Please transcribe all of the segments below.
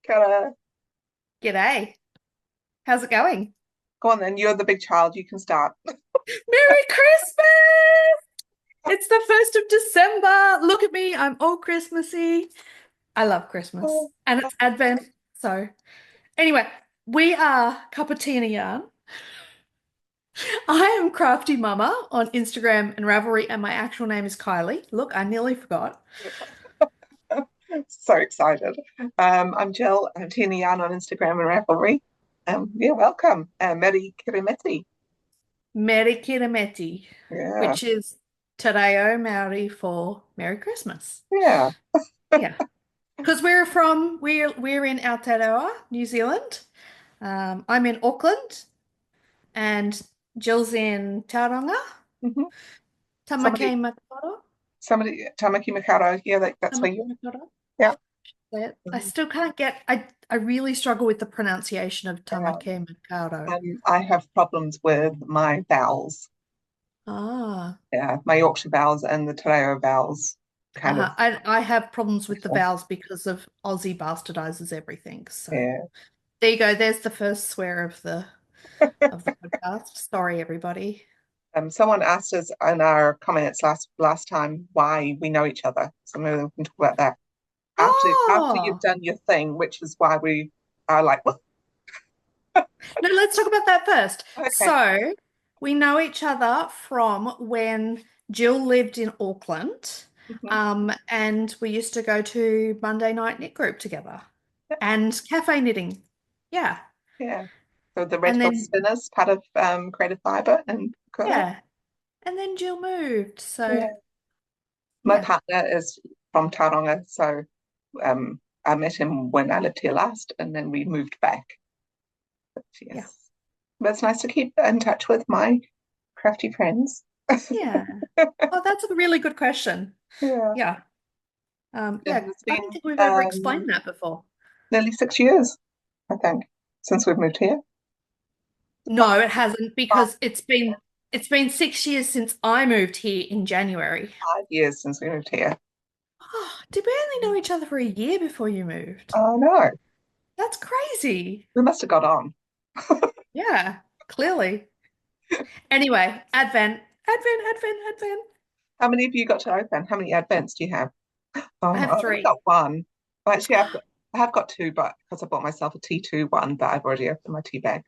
Gotta G'day. How's it going? go on then. You're the big child. You can start. Merry Christmas! It's the 1st of December. Look at me. I'm all Christmassy. I love Christmas. Oh, And it's Advent. So, anyway, we are Cup of Tea and a Yarn. I am Crafty Mama on Instagram and Ravelry, and my actual name is Kylie. Look, I nearly forgot. so excited. I'm Jill. I'm Tina Yan on Instagram and Ravelry. Yeah, welcome. Meri Kirimeti. Merry Kirsimeti, Yeah, which is Te Reo Maori for Merry Christmas. yeah. Yeah. Because we're in Aotearoa, New Zealand. I'm in Auckland, and Jill's in Tauranga, hmm Tamaki Somebody, Makaurau, somebody, Tamaki Mikado. Yeah, that's where Tamaki you. Makaurau. Yeah. I still can't get. I really struggle with the pronunciation of Um, Tamaki Makaurau. I have problems with my vowels. Ah, Yeah, my Yorkshire vowels and the Te Reo vowels kind of. I have problems with the Differ. vowels because of Aussie bastardizes everything. So Yeah. there you go. There's the first swear of the podcast. Sorry, everybody. Someone asked us in our comments last time why we know each other. So maybe we can talk about that after you've Oh. done your thing, which is why we are like, well, No, let's talk about that first. okay, So, we know each other from when Jill lived in Auckland, mhm, and we used to go to Monday night knit group together and cafe knitting. Yeah. yeah. So the Red And Hill then, Spinners, part of Creative Fibre, and got yeah. And then Jill moved. So, yeah. My yeah. partner is from Tauranga, so I met him when I lived here last, and then we moved back. But Yeah. yes, but it's nice to keep in touch with my crafty friends. Yeah. Oh, that's a really good question. Yeah, Yeah. it Yeah. has I don't been think we've ever explained that before. nearly 6 years, I think, since we've moved here. No, it hasn't because it's been 6 years since I moved here in January. 5 years since we moved here. Oh, did we only know each other for a year before you moved? Oh no, That's crazy. we must have got on. Yeah, clearly. Anyway, Advent. How many have you got to open? How many advents do you have? I Oh, have I've only three. got one. Well, actually, I have got two, but because I bought myself a T2 one, but I've already opened my tea bag.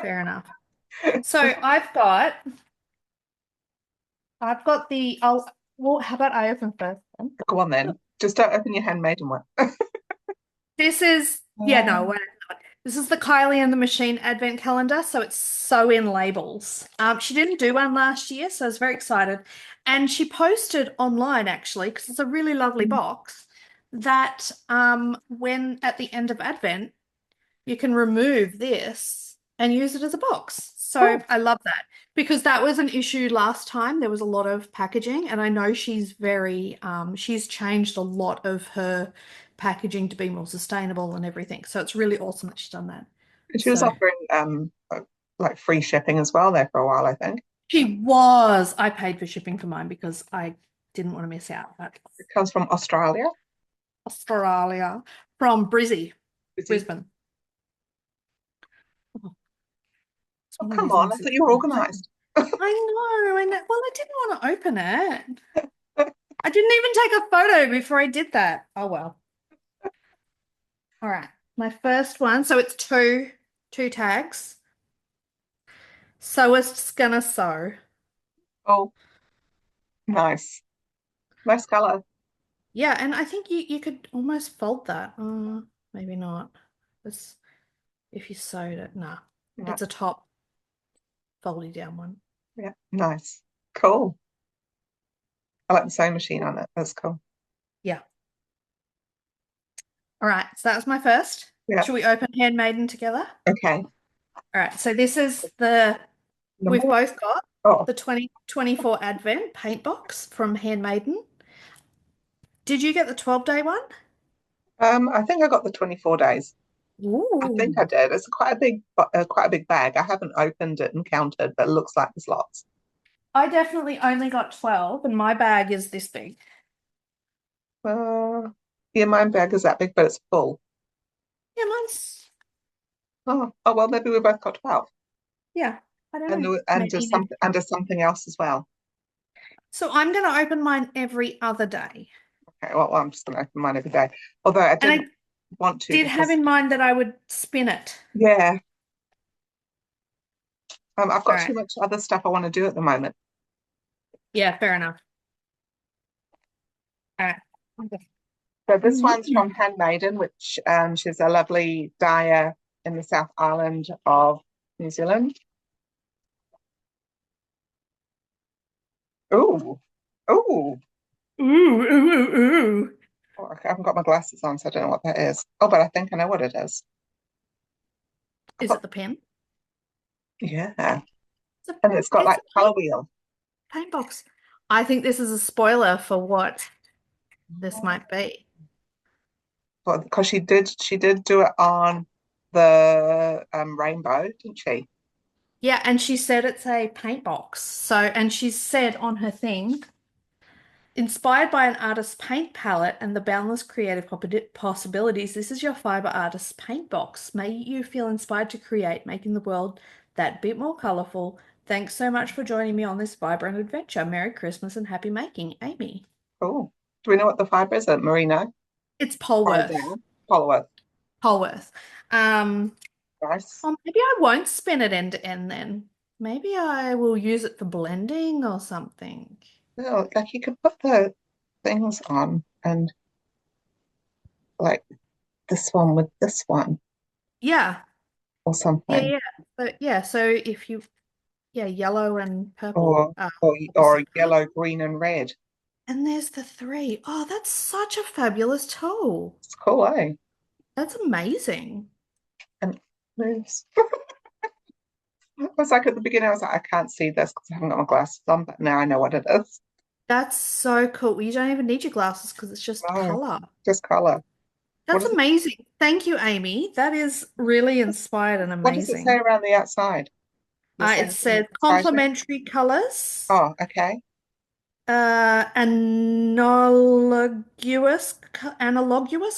Fair enough. So I've got well, how about I open first then? Go on then. Just don't open your handmaiden one. Yeah, no, Um, wait. This is the Kylie and the Machine Advent Calendar, so it's sew in labels. She didn't do one last year, so I was very excited. And she posted online actually, because it's a really lovely box, that when at the end of Advent, you can remove this and use it as a box. So oh, I love that because that was an issue last time. There was a lot of packaging, and I know she's changed a lot of her packaging to be more sustainable and everything. So it's really awesome that she's done that. and she was So offering like free shipping as well there for a while, I think. I paid for shipping for mine because I didn't want to miss out. But It comes from Australia. Australia from Is he? Brisbane. Oh, it's Oh, one of come these on, I ones thought that's you were not open. organized. I know. Well, I didn't want to open it. I didn't even take a photo before I did that. Oh well. All right. My first one. So it's two tags. Sewist's gonna sew. Oh, nice. Nice color. Yeah, and I think you could almost fold that. Maybe not. It's if you sewed it. Nah. Yeah, It's a top foldy down one. yeah, nice. Cool. I like the sewing machine on it. That's cool. Yeah. All right. So that was my first. Yeah. Should we open Handmaiden together? Okay. All right. So this is we've Number one. both got Oh, the 2024 Advent paint box from Handmaiden. Did you get the 12-day one? I think I got the 24 days. I think I Ooh. did. It's quite a big bag. I haven't opened it and counted, but it looks like there's lots. I definitely only got 12, and my bag is this big. Uh, yeah, my bag is that big, but it's full. Yeah, mine's Oh well, maybe we both got 12. yeah. I don't And know. there's Maybe. something and there's something else as well. So I'm going to open mine every other day. Okay, well, I'm just gonna open mine every day. Although I And didn't I want to did have because in mind that I would spin it. yeah, I've All got too right. much other stuff I want to do at the moment. Yeah, fair enough. All right. Okay. So this one's from Mm. Handmaiden, which she's a lovely dyer in the South Island of New Zealand. Ooh, ooh. Ooh, ooh, ooh, ooh. Oh, I haven't got my glasses on, so I don't know what that is. Oh, but I think I know what it is. I Is thought, it the pen? yeah, It's a and it's got it's like a color wheel. paint box. I think this is a spoiler for what this might be. Because she did do it on the rainbow, didn't she? Yeah, and she said it's a paint box. So, and she said on her thing, inspired by an artist's paint palette and the boundless creative possibilities, this is your fiber artist's paint box. May you feel inspired to create, making the world that bit more colorful. Thanks so much for joining me on this vibrant adventure. Merry Christmas and happy making, Amy. Cool. Do we know what the fiber is? Merino It's or Polworth. down? Polworth. Polworth. Um, Nice. oh, maybe I won't spin it end to end then. Maybe I will use it for blending or something. No, like you could put the things on and like this one with this one Yeah. or Yeah, something. yeah. So if you yeah, yellow and purple. Or or Opposite. yellow, green, and red. And there's the three. Oh, that's such a fabulous tool. It's cool, eh? That's amazing. And moves. I was like at the beginning, I was like, I can't see this because I haven't got my glasses on, but now I know what it is. That's so cool. Well, you don't even need your glasses because it's just No, color. just color. What That's does it amazing. Thank you, Amy. That is really inspired and what does it say amazing. around the outside? Does it say It anything says exciting? complementary colors, Oh, okay. analogous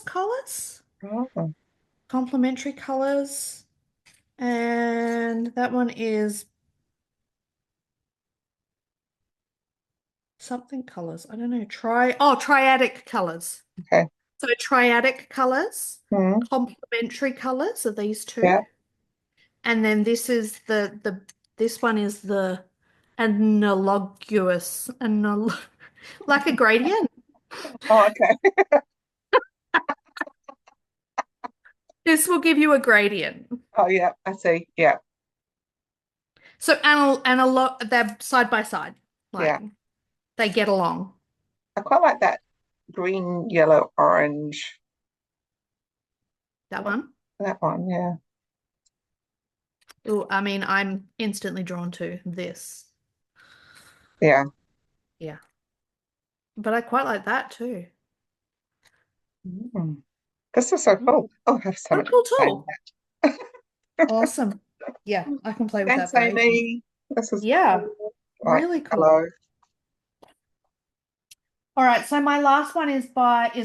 colors, Oh, complementary colors, and that one is something colors. I don't know. Triadic colors. okay. So triadic colors, Hmm. complementary colors are these two. Yeah. And then this is this one is the like a gradient. Oh, okay. This will give you a gradient. Oh, yeah. I see. Yeah. So analog they're side by side. Like Yeah. they get along. I quite like that green, yellow, orange. That one. That one. Yeah. Oh, I mean, I'm instantly drawn to this. Yeah. Yeah. But I quite like that too. Mm. This is so Mm. cool. Oh, I have so What a much cool fun tool. playing Awesome. Yeah, that. I can play with Thanks, that for ages. Amy. This is Yeah, cool. Right. really cool. Hello. All right, so my last one is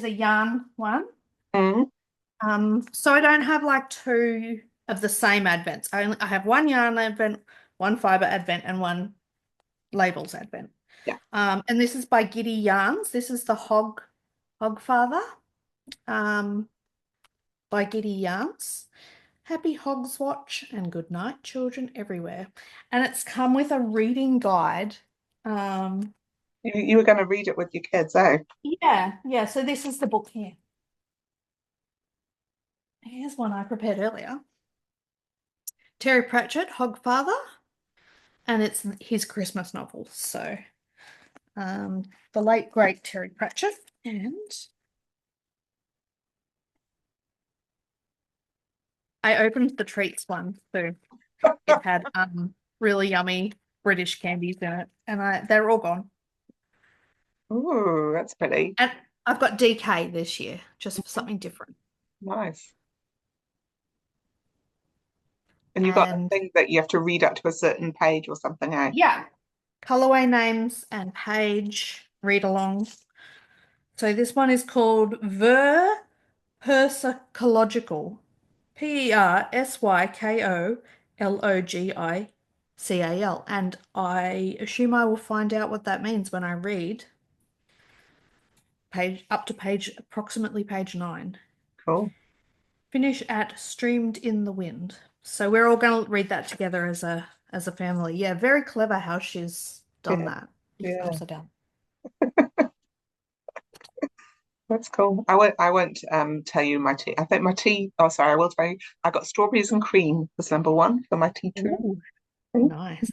a yarn one. Mm. So I don't have like two of the same advents. I have one yarn advent, one fiber advent, and one labels advent. Yeah. And this is by Giddy Yarns. This is the Hogfather, um, by Giddy Yarns. Happy Hogs Watch and good night, children everywhere. And it's come with a reading guide. Um, You were going to read it with your kids, eh? yeah, yeah. So this is the book here. Here's one I prepared earlier. Terry Pratchett, Hogfather, and it's his Christmas novel. So, the late great Terry Pratchett, and I opened the treats one too. It had really yummy British candies in it, and they're all gone. Ooh, that's pretty. And I've got DK this year, just for something different. Nice. And you got a And thing that you have to read up to a certain page or something, eh? yeah, colorway names and page read along. So this one is called Ver Persicological. Persyklogical. And I assume I will find out what that means when I read page up to page approximately page 9. Cool. Finish at streamed in the wind. So we're all going to read that together as a family. Yeah, very clever how she's done Yeah, that. It's yeah, upside down. that's cool. I won't tell you my tea. I think my tea, oh sorry, I will tell you. I got strawberries and cream as number one for my tea too. Ooh, nice.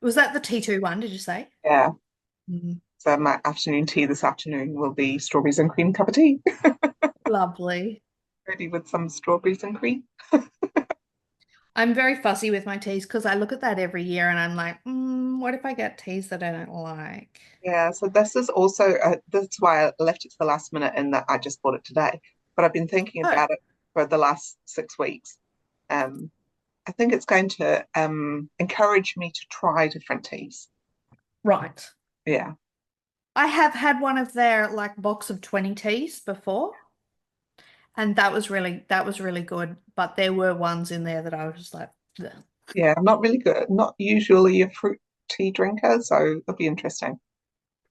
Was that the T2 one, did you say? Yeah. Mm, So my afternoon tea this afternoon will be strawberries and cream cup of tea. lovely. Ready with some strawberries and cream. I'm very fussy with my teas because I look at that every year and I'm like, what if I get teas that I don't like? Yeah, so this is also that's why I left it to the last minute and that I just bought it today. But I've been thinking Oh, about it for the last 6 weeks. Um, I think it's going to encourage me to try different teas. right. Yeah, I have had one of their like box of 20 teas before, and that was really good. But there were ones in there that I was just like, "Ugh." yeah, I'm not really good, not usually a fruit tea drinker, so it'll be interesting.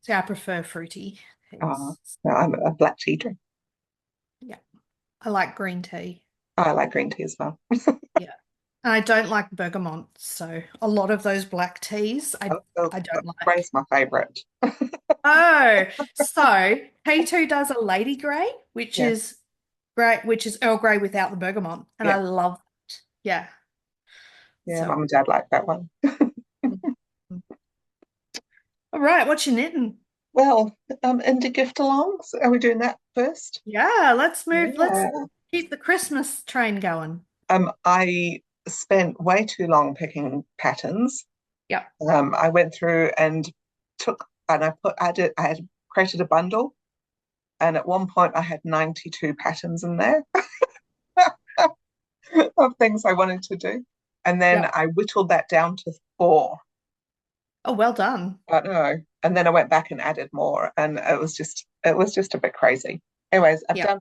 See, I prefer fruity Uh, teas. no, I'm a black tea drinker. Yeah, I like green tea. I like green tea as well. Yeah, and I don't like bergamot, so a lot of those black teas I Oh, oh, I don't grey's like. my favorite. Oh, so K2 does a lady grey, which Yeah, is great, which is Earl Grey without the bergamot, and yeah, I love that. Yeah. yeah. So, Mum and Dad like that one. all right, what you knitting? Well, indie gift alongs. Are we doing that first? Yeah, let's move. Let's Yeah. keep the Christmas train going. I spent way too long picking patterns. Yep. I went through and took and I had created a bundle, and at one point I had 92 patterns in there of things I wanted to do. And then Yep. I whittled that down to four. Oh, well done. I don't know. And then I went back and added more, and it was just a bit crazy. Anyways, Yep.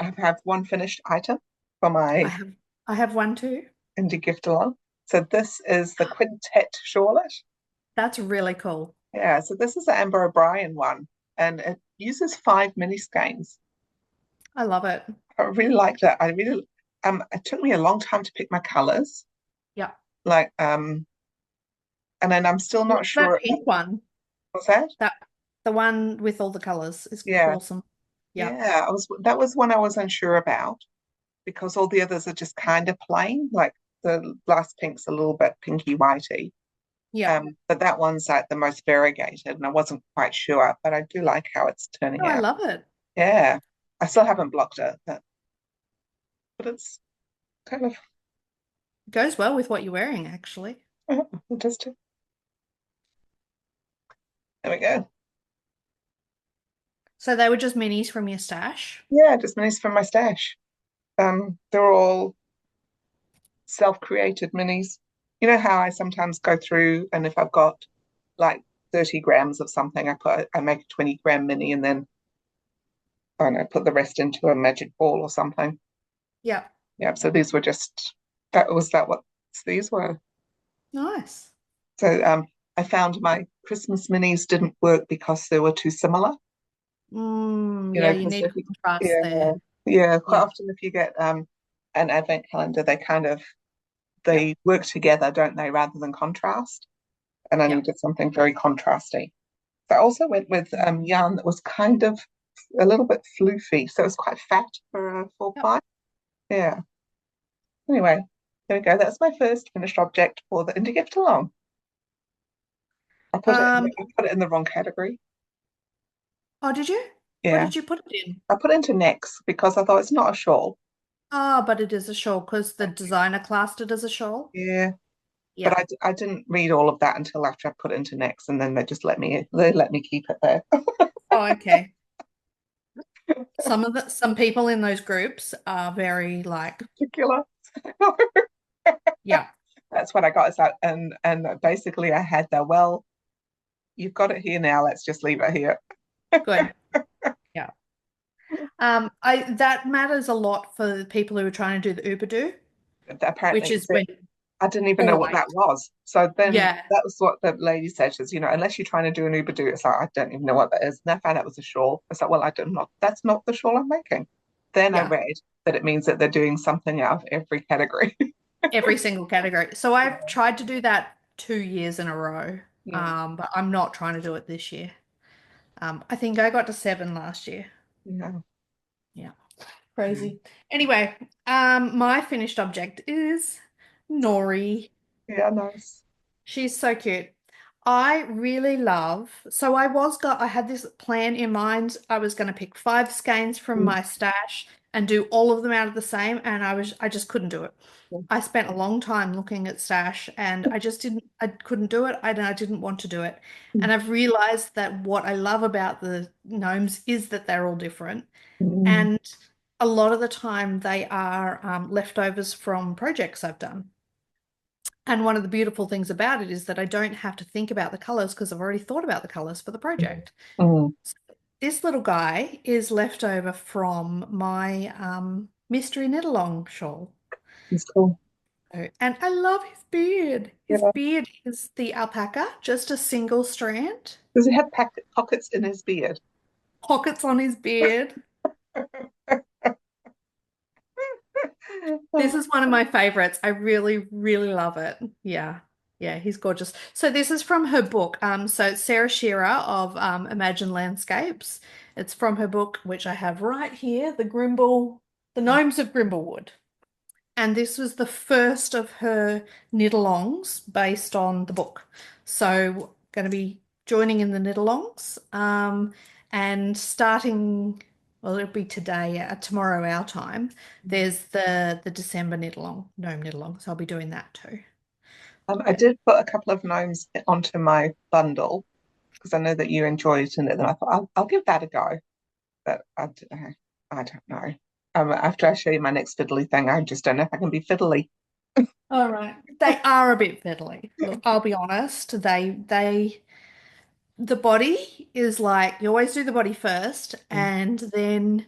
I have one finished item for I my have I have one too. indie gift along. So this is the Quintet Shawlet. That's really cool. Yeah, so this is the Amber O'Brien one, and it uses 5 mini skeins. I love it. I really liked it. It took me a long time to pick my colors, Yep. like and then I'm still not That sure. pink one, What's that? that the one with all the colors is Yeah, awesome. Yep. yeah. That was one I was unsure about because all the others are just kind of plain. Like the last pink's a little bit pinky whitey. Yep. But that one's like the most variegated, and I wasn't quite sure, but I do like how it's Oh, turning I out. love it. Yeah, I still haven't blocked it, but it's kind of Goes well with what you're wearing, actually. just there we go. So they were just minis from your stash. Yeah, just minis from my stash. They're all self-created minis. You know how I sometimes go through and if I've got like 30 grams of something, I make a 20-gram mini and then I don't know, put the rest into a magic ball or something. Yep. Yeah, so these were just that what these were. Nice. So I found my Christmas minis didn't work because they were too similar. Yeah, you Because need contrast yeah, there. yeah, quite Yeah. often if you get an advent calendar, Yep. they work together, don't they, rather than contrast. And I Yep. needed something very contrasty. So I also went with yarn that was kind of a little bit floofy, so it was quite fat for a four Yep. ply. Yeah. Anyway, there we go. That's my first finished object for the indie gift along. Um, I put it in the wrong category. oh, did you? What Yeah. did you put it in? I put it into next because I thought it's not a shawl. Ah, but it is a shawl because the designer classed it as a shawl. Yeah. But Yeah. I didn't read all of that until after I put it into next, and then they let me keep it there. Oh, okay. Some people in those groups are very like, Particular. yeah, That's what I got. Is that and basically I had the well, you've got it here now. Let's just leave it here. good. Yeah. I that matters a lot for the people who are trying to do the Uber do, Apparently which it is was it. when I didn't even know all what eight. that was. So then Yeah, that was what the lady said. She says, unless you're trying to do an Uber do, it's like, I don't even know what that is. And I found out it was a shawl. I was like, well, I don't know. That's not the shawl I'm making. Then I yeah, read that it means that they're doing something out of every category. every single category. So I've Yeah. tried to do that 2 years in a row, Mm. but I'm not trying to do it this year. I think I got to 7 last year. Yeah. Yeah, Mm. crazy. Anyway, my finished object is Nori. Yeah, nice. She's so cute. I really love, so I had this plan in mind. I was going to pick 5 skeins from Mm. my stash and do all of them out of the same, and I just couldn't do it. Mm. I spent a long time looking at stash and I couldn't do it. I didn't want to do it. And I've realized that what I love about the gnomes is that they're all different. Mm. And a lot of the time they are leftovers from projects I've done. And one of the beautiful things about it is that I don't have to think about the colors because I've already thought about the colors for the Mm. project. Mm. This little guy is left over from my mystery knit-along shawl. It's cool. And I love his beard. His Yeah. beard is the alpaca, just a single strand, Does he have pockets in his beard? pockets on his beard. This is one of my favorites. I really, really love it. Yeah. Yeah, he's gorgeous. So this is from her book. So it's Sarah Shearer of Imagine Landscapes. It's from her book, which I have right here, The Gnomes of Grimblewood. And this was the first of her knit-alongs based on the book. So going to be joining in the knit-alongs and starting, well, it'll be today, tomorrow our time. There's the December knit-along, gnome knit-along. So I'll be doing that too. I did put a couple of gnomes onto my bundle because I know that you enjoyed it, and then I thought I'll give that a go. But I don't know. After I show you my next fiddly thing, I just don't know if I can be fiddly. All right. They are a bit fiddly. Look, I'll be honest. The body is like you always do the body first, Mm. and then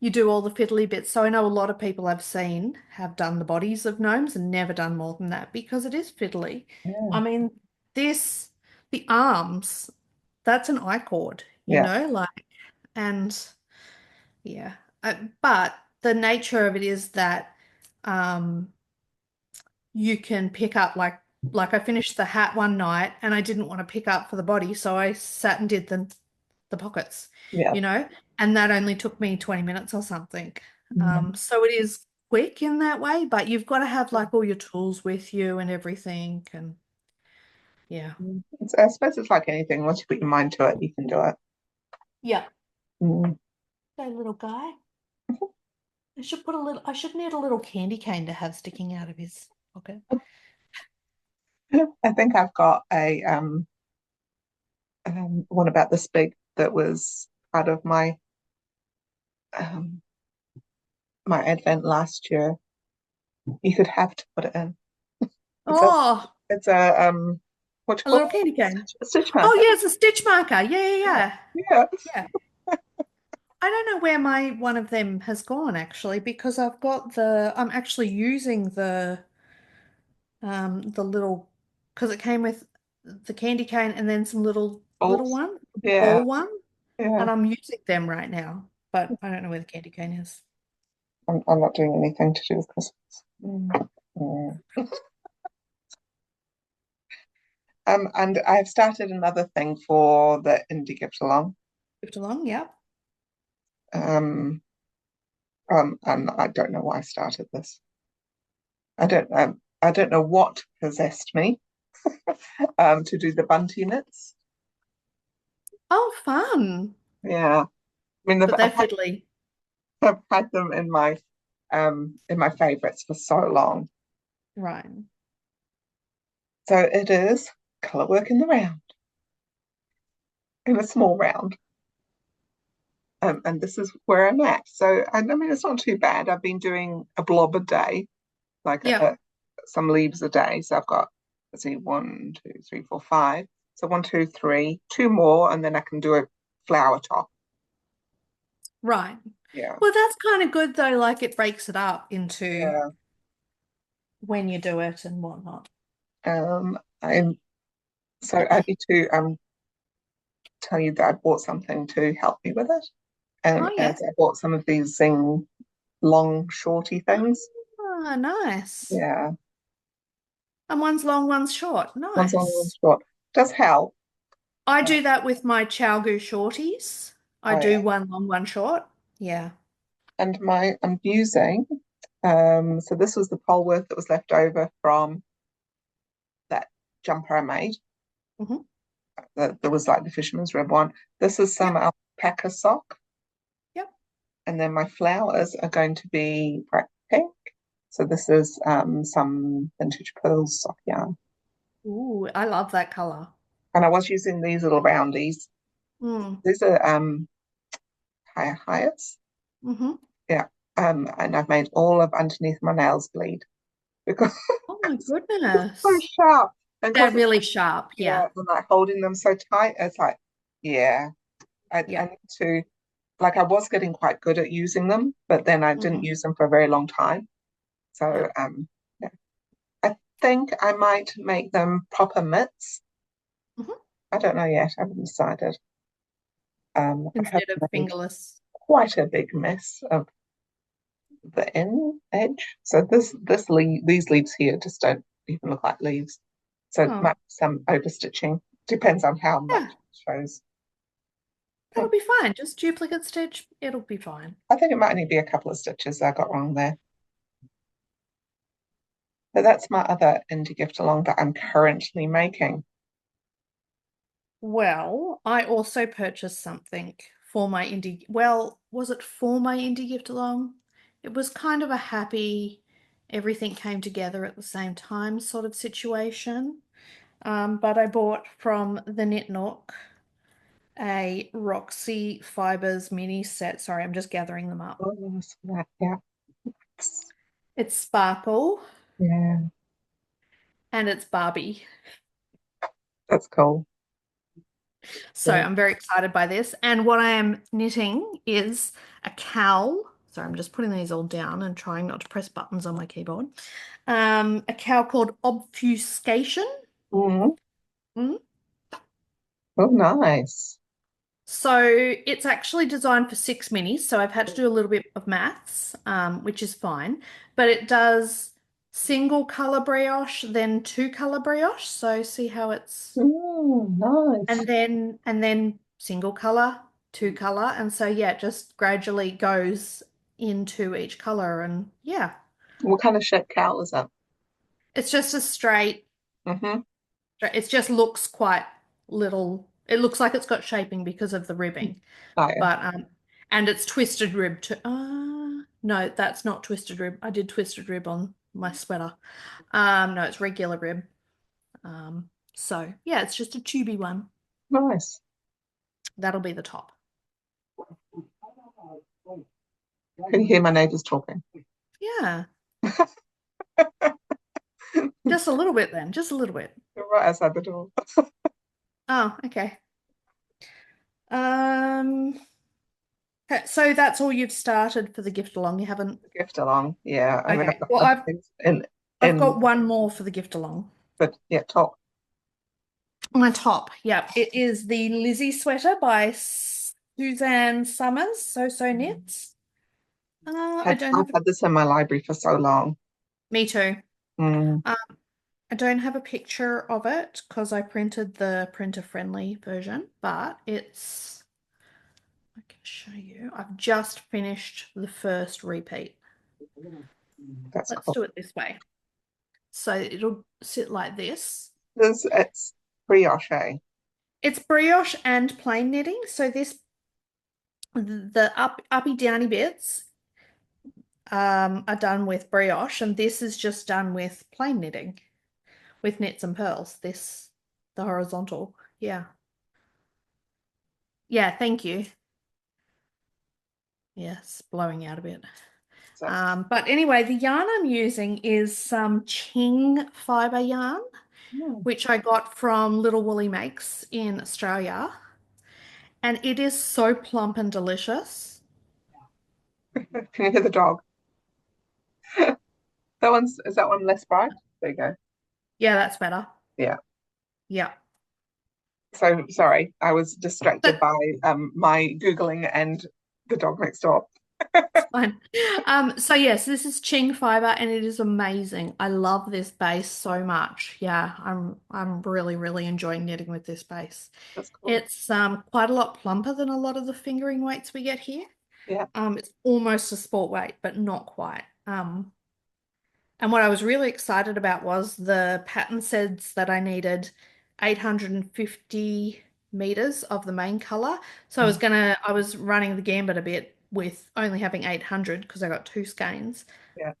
you do all the fiddly bits. So I know a lot of people I've seen have done the bodies of gnomes and never done more than that because it is fiddly. Yeah, I mean, this, the arms, that's an I chord, yeah, like, and yeah. But the nature of it is that um, you can pick up like I finished the hat one night and I didn't want to pick up for the body, so I sat and did the pockets, yeah. you know, and that only took me 20 minutes or something. Mm. So it is quick in that way, but you've got to have like all your tools with you and everything, and yeah. I suppose it's like anything. Once you put your mind to it, you can do it. Yeah. Mm. That little guy. I should need a little candy cane to have sticking out of his pocket. I think I've got a one about this big that was part of um, my advent last year. You could have to put it in. It's a Oh, it's a what do you a call little candy cane. it? A stitch Oh, marker. yeah, it's a stitch marker. Yeah, yeah, Yeah, yeah. yeah. Yeah. I don't know where my one of them has gone actually because I'm actually using the little because it came with the candy cane and then some little Balls. one, Yeah, ball one, yeah. and I'm using them right now, but I don't know where the candy cane is. I'm not doing anything to do with Christmas. Mm. Mm. And I've started another thing for the indie gift along. Moved along, yeah. Um, and I don't know why I started this. I don't know what possessed me to do the bunty knits. Oh, fun. Yeah, I mean But they're fiddly. I've had them in my favorites for so long. Right. So it is color work in the round, in a small round. And this is where I'm at. So I mean, it's not too bad. I've been doing a blob a day, like Yep. some leaves a day. So I've got, let's see, 1, 2, 3, 4, 5. So 1, 2, 3, two more, and then I can do a flower top. Right. Yeah. Well, that's kind of good though, like it breaks it up into Yeah. when you do it and whatnot. I'm so I need to tell you that I bought something to help me with it. Oh, And yeah. as I bought some of these Zing long shorty things. Ah, nice. Yeah. And one's long, one's short. One's long, one's Nice. short. Does help. I Uh, do that with my Chalgu shorties. I oh do yeah. one long, one short. Yeah. And I'm using so this was the pole work that was left over from that jumper I made. Hmm. There was like the fisherman's rib one. This is some Yep. alpaca sock, Yep. and then my flowers are going to be bright pink. So this is some vintage pearls sock yarn. Ooh, I love that color. And I was using these little roundies. Mm. These are higher heights. Hmm. Yeah. And I've made all of underneath my nails bleed because Oh my it's so goodness. sharp. And They're because really sharp. yeah, Yeah. and like holding them so tight, it's like, yeah, I Yeah. need to like I was getting quite good at using them, but then I didn't Hmm. use them for a very long time. Yeah. So yeah. I think I might make them proper mitts. Hmm. I don't know yet. I haven't decided. I have Instead of made fingerless. quite a big mess of the in edge. So these leaves here just don't even look like leaves. So it Oh, might be some overstitching. Depends on how much yeah. it shows. That'll be fine. Just duplicate stitch. It'll be fine. I think it might only be a couple of stitches I got wrong there. But that's my other indie gift along that I'm currently making. Well, I also purchased something for my indie. Well, was it for my indie gift along? It was kind of a happy, everything came together at the same time sort of situation. But I bought from the Knit Nook a Roxy Fibers mini set. Sorry, I'm just gathering them up. Oh, so that, yeah. It's Sparkle Yeah, and it's Barbie. that's cool. So Yeah. I'm very excited by this. And what I am knitting is a cowl. Sorry, I'm just putting these all down and trying not to press buttons on my keyboard. A cowl called Obfuscation. Mhm. Mm. Oh, nice. So it's actually designed for 6 minis. So I've had to do a little bit of maths, which is fine. But it does single color brioche, then two color brioche. So see how it's Nice. and then single color, two color, and so yeah, it just gradually goes into each color, and yeah, What kind of shape cowl is that? it's just a straight. Mm-hmm. It just looks quite little. It looks like it's got shaping because of the ribbing, Oh, yeah. but and it's twisted rib too. No, that's not twisted rib. I did twisted rib on my sweater. No, it's regular rib. So yeah, it's just a tubey one. Nice. That'll be the top. Can you hear my neighbours talking? Yeah. Just a little bit then, just a little bit. You're right outside the door. Oh, okay. Um, so that's all you've started for the gift along. You haven't. The gift along. Yeah. I mean, I've Okay. got Well, other I've things I've in, got one more for the gift along. but yeah, top. My top. Yep. It is the Lizzie sweater by Suzanne Summers, So Knits. I don't I've have had this in my library for so long. me too. Mm, Um, I don't have a picture of it because I printed the printer friendly version, but I can show you. I've just finished the first repeat. that's Let's cool. do it this way. So it'll sit like this. It's brioche. It's brioche and plain knitting. So this, the uppy downy bits are done with brioche, and this is just done with plain knitting with knits and pearls. The horizontal. Yeah. Yeah, thank you. Yes, blowing out a bit. So, But anyway, the yarn I'm using is some Ching fiber yarn, mm, which I got from Little Woolly Makes in Australia. And it is so plump and delicious. Can you hear the dog? Is that one less bright? There you go. Yeah, that's better. Yeah. Yeah. So sorry, I was distracted That's by my Googling and the dog next door. fine. So yes, this is Ching fiber and it is amazing. I love this base so much. Yeah, I'm really, really enjoying knitting with this base. That's cool. It's quite a lot plumper than a lot of the fingering weights we get here. Yeah, It's almost a sport weight, but not quite. And what I was really excited about was the pattern says that I needed 850 meters of the main color. So mm, I was running the gambit a bit with only having 800 because I got two skeins. yeah.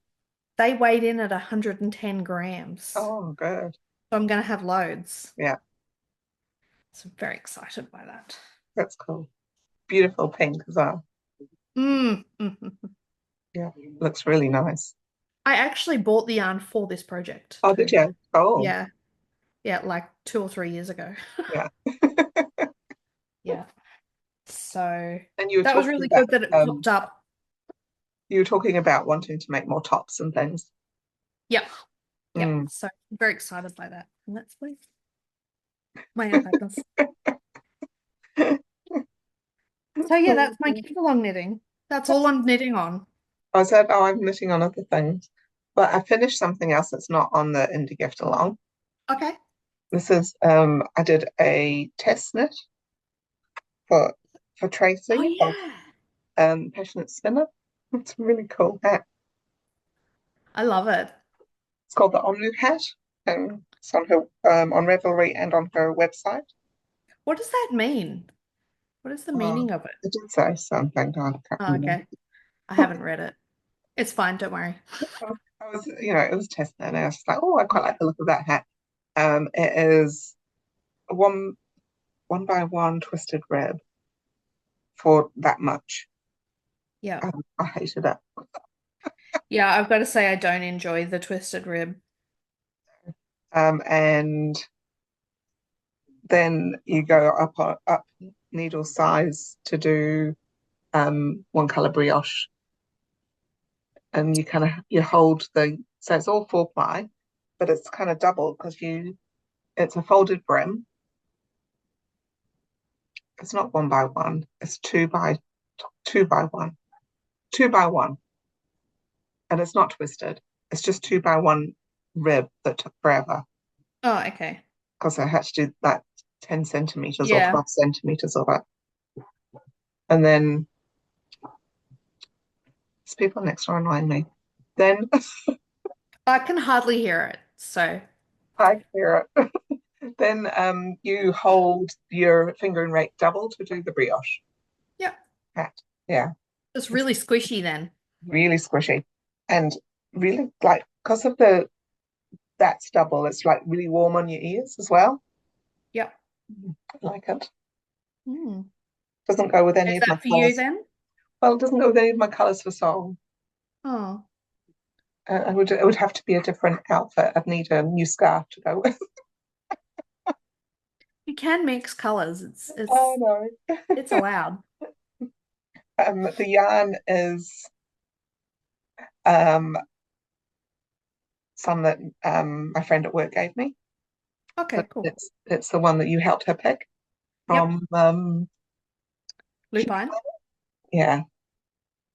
They weighed in at 110 grams. Oh, good. So I'm going to have loads. Yeah, So I'm very excited by that. that's cool. Beautiful pink as well. Mhm. Yeah, looks really nice. I actually bought the yarn for this project Oh, did too. you? Oh, Yeah. Yeah, like 2 or 3 years ago. yeah. Yeah. So And you were that was talking really about good that it popped up. wanting to make more tops and things. Yep. Yep. Mm. So I'm very excited by that. And that's my alpacas. So yeah, that's my keep along knitting. That's all I'm knitting on. I said, oh, I'm knitting on other things, but I finished something else that's not on the indie gift along. Okay. This is I did a test knit for Oh Tracy of yeah. Passionate Spinner. It's a really cool hat. I love it. It's called the Omnu hat, and it's on her on Ravelry and on her website. What does that mean? What is the Oh, meaning of it? it did say something. I can't Oh, remember. okay. I haven't read it. It's fine, don't worry. I was, it was test knit, and I was just like, oh, I quite like the look of that hat. It is one one by one twisted rib for that much. Yeah. I hated it. Yeah, I've got to say I don't enjoy the twisted rib. And then you go up needle size to do one color brioche, and you hold the so it's all 4 ply, but it's kind of double because you it's a folded brim. It's not one by one. It's two by one, 2 by 1, and it's not twisted. It's just 2 by 1 rib that took forever Oh, okay. because I had to do like 10 centimeters or Yeah. 12 centimeters of it, and then these people next door annoying me. Then I can hardly hear it. So, I hear it. Then you hold your finger and rake double to do the brioche yeah, hat. Yeah, it's it's really squishy then. really squishy and really like because of the that's double. It's like really warm on your ears as well. Yep. I like it. Mm. Doesn't go with any Is of my that for you colors. then? Well, it doesn't go with any of my colors for soul. Oh, It would have to be a different outfit. I'd need a new scarf to go with. you can mix colors. Oh no. It's allowed. The yarn is um, some that my friend at work gave me. So Okay, cool. it's the one that you helped her pick Yep. from Lupine. yeah,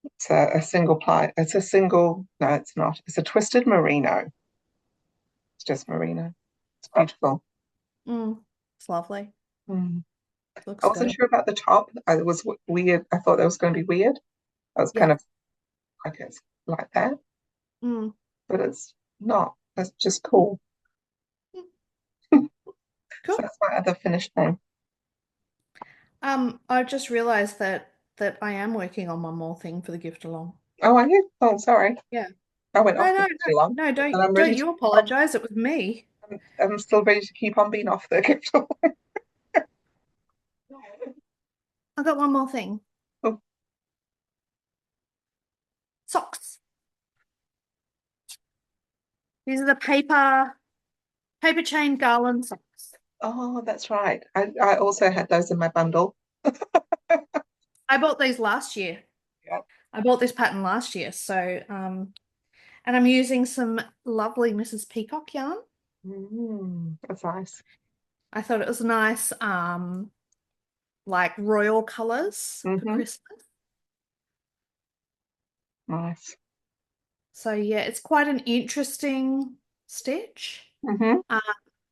it's a single ply. It's a single, no, it's not. It's a twisted merino. It's just merino. It's beautiful. It's lovely. Mm. I Looks wasn't good. sure about the top. I was weird. I thought that was going to be weird. I was kind Yeah. of like it's like that, Mm. but it's not. It's just cool. Mm. So Cool. that's my other finished thing. I just realized that I am working on one more thing for the gift along. Oh, are you? Oh, sorry. Yeah. I went No, off no, the no, too long, no, and I'm don't ready to you keep on. apologize. It was me. I'm still ready to keep on being off the gift. I got one more thing. Oh, Socks. These are the paper chain garland socks. oh, that's right. I also had those in my bundle. I bought these last year. Yeah. I bought this pattern last year, so and I'm using some lovely Mrs. Peacock yarn. That's nice. I thought it was nice, like royal colors for Mm-hmm. Christmas. Nice. So yeah, it's quite an interesting stitch. Mm-hmm. Uh,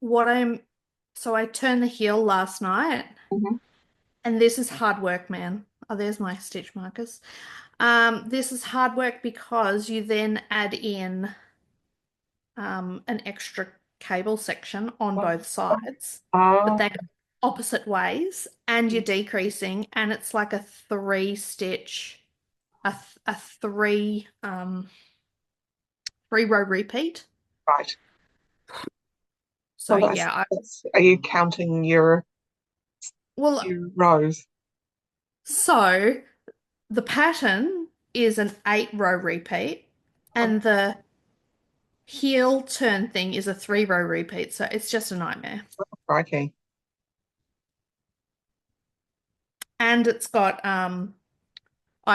what I'm so I turned the heel last night, Mm-hmm. and this is hard work, man. Oh, there's my stitch markers. This is hard work because you then add in an extra cable section on both sides, but Oh, they go opposite ways, and you're decreasing, and it's like a three stitch, a three row repeat. right. So Well, yeah, are you counting well, your rows? so the pattern is an 8 row repeat, Oh, and the heel turn thing is a 3 row repeat. So it's just a nightmare. crikey. And it's got Eye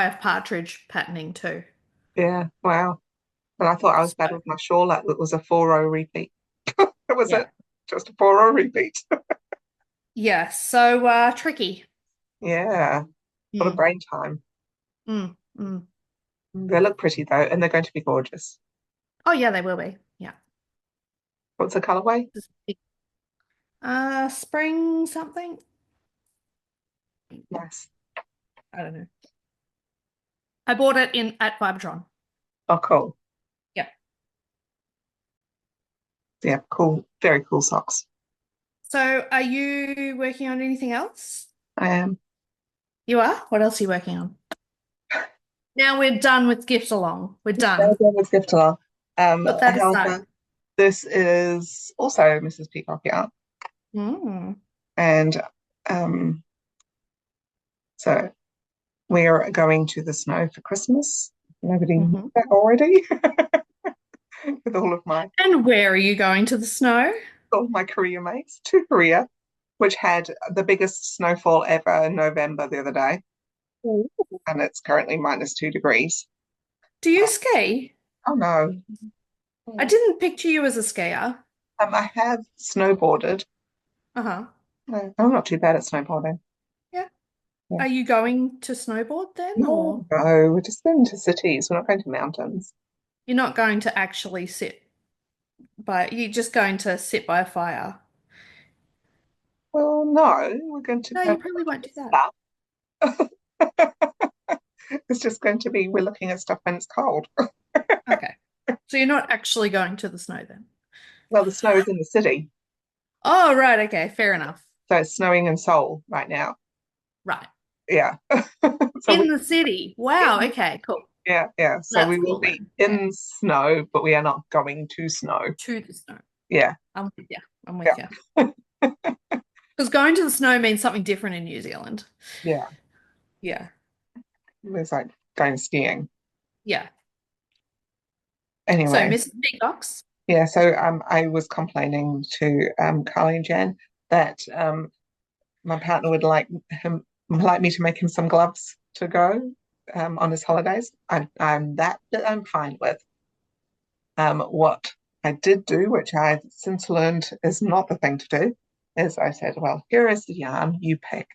of Partridge patterning too. Yeah, wow. And I thought I was bad So with my shawl. That was a 4-row repeat. That was yeah. it. Just a 4-row repeat. Yeah, so tricky. Yeah. What a Mm, brain time. mm. They look pretty though, and they're going to be gorgeous. Oh yeah, they will be. Yeah. What's the colorway? Spring something? Nice. I don't know. I bought it in at Vibratron. Oh, cool. Yeah. Yeah, cool. Very cool socks. So are you working on anything else? I am. You are? What else are you working on? Now we're done with gift along. We're Very done. good with gift along. Put that aside. However, this is also Mrs. Peacock yarn, Mm. and um, so we are going to the snow for Christmas. Nobody knew Hmm. that already. With And where are you going to the snow? all of my Korea mates to Korea, which had the biggest snowfall ever in November the other day, Ooh. and it's currently -2 degrees. Do you ski? Oh no. I didn't picture you as a skier. I have snowboarded. Uh-huh. No, I'm not too bad at snowboarding. Yeah. Yeah. Are you going to snowboard then, No, or no, we're just going to cities. We're not going to mountains. you're not going to actually sit you're just going to sit by a fire? Well, no, we're going to No, go you and probably look won't do that. at stuff. It's just going to be we're looking at stuff when it's cold. Okay. So you're not actually going to the snow then? Well, the snow is in the city, Oh, right. Okay. Fair enough. so it's snowing in Seoul right now. Right. Yeah. So In the city. Wow. in, Okay. Cool. yeah, yeah. So we That's will cool be then. Yeah. in snow, but we are not going to snow. To the snow. Yeah, I'm with you. I'm with you. yeah, Because going to the snow means something different in New Zealand. yeah. Yeah. It's like going skiing. Yeah. So, Anyway, Mrs. Peacocks. yeah. So I was complaining to Carly and Jan that my partner would like me to make him some gloves to go on his holidays. I'm fine with. What I did do, which I've since learned is not the thing to do, is I said, well, here is the yarn, you pick.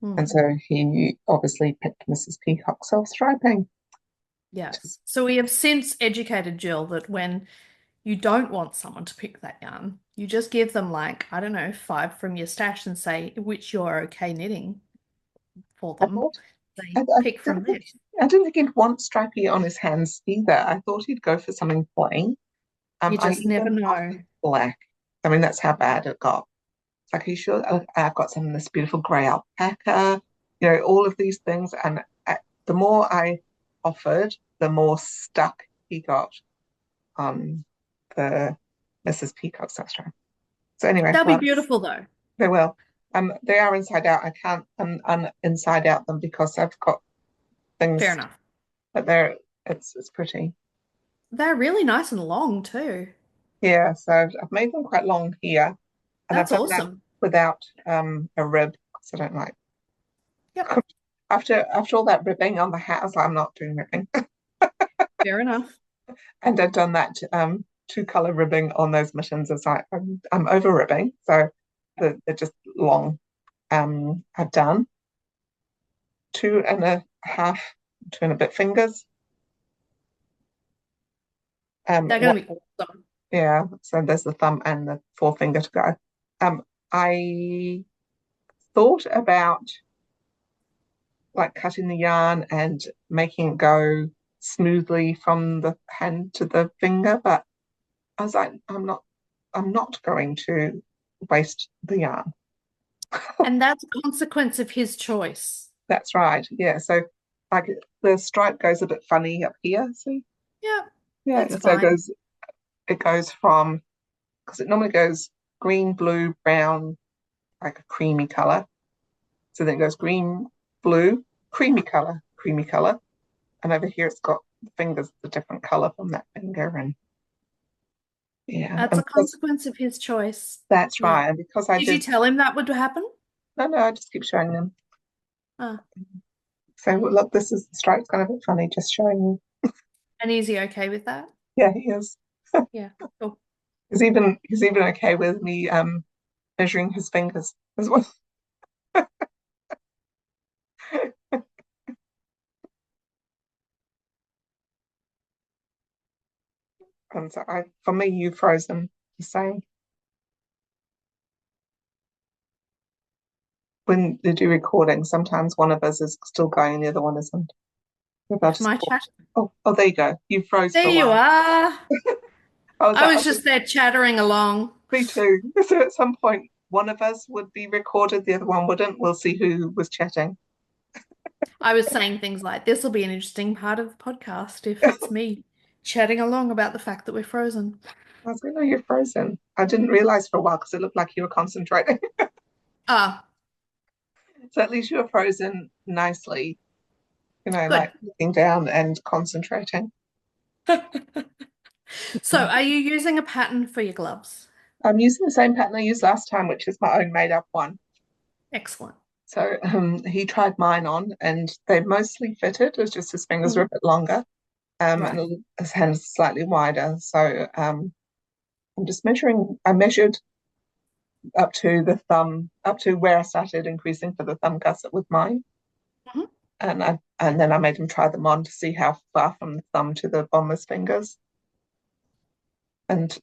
And Hmm. so he obviously picked Mrs. Peacock self-striping. Yes. So we have since educated Jill that when you don't want someone to pick that yarn, you just give them like, I don't know, 5 from your stash and say which you're okay knitting for I them. thought They pick from there. I didn't think he'd want stripy on his hands either. I thought he'd go for something plain. You I just never even know. offered black. I mean, that's how bad it got. It's like, are you sure? I've got some of this beautiful grey alpaca, all of these things. And the more I offered, the more stuck he got on the Mrs. Peacock substrate. So anyway, They'll be well, beautiful though. they will. They are inside out. I can't inside out them because I've got Fair things enough. that it's pretty. They're really nice and long too. Yeah, so I've made them quite long here, and I've That's done that awesome. without a rib because I don't like. Yep. after all that ribbing on the hat, I was like, I'm not doing ribbing. Fair enough. And I'd done that two color ribbing on those mittens. It's like I'm over ribbing, so they're just long. I've done 2.5, 2 and a bit fingers. They're What? going to be awesome. Yeah. So there's the thumb and the forefinger to go. I thought about like cutting the yarn and making it go smoothly from the hand to the finger, but I was like, I'm not going to waste the yarn. And that's a consequence of his choice. That's right. Yeah. So like the stripe goes a bit funny up here. See? Yeah, Yeah. that's So fine. it goes from because it normally goes green, blue, brown, like a creamy color. So then it goes green, blue, creamy color. And over here it's got the fingers a different color from that finger. And yeah. That's And a because consequence of his choice. that's Yeah. right. And because I Did you did tell him that would happen? no, I just keep showing them. Ah, So look, this is the stripe's kind of a bit funny, just showing you. and is he okay with that? Yeah, he is. Yeah, cool. He's even okay with me measuring his fingers as well. And so for me, you frozen the same. When they do recording, sometimes one of us is still going, the other one isn't. Maybe I'll With just my pause. chat. Oh, there you go. You froze There for a you while. are. I was I like, was okay, just there chattering along. me too. So at some point, one of us would be recorded, the other one wouldn't. We'll see who was chatting. I was saying things like, this will be an interesting part of the podcast if it's me chatting along about the fact that we're frozen. I was like, no, you're frozen. I didn't realize for a while because it looked like you were concentrating. Ah, So at least you were frozen nicely, good. like looking down and concentrating. So, are you using a pattern for your gloves? I'm using the same pattern I used last time, which is my own made up one. Excellent. So he tried mine on and they mostly fitted. It's just his fingers are Mhm. a bit longer Right. and his hands slightly wider. So I'm just measuring. I measured up to the thumb, up to where I started increasing for the thumb gusset with mine. Mhm. And then I made him try them on to see how far from the thumb to the bottom of his fingers. And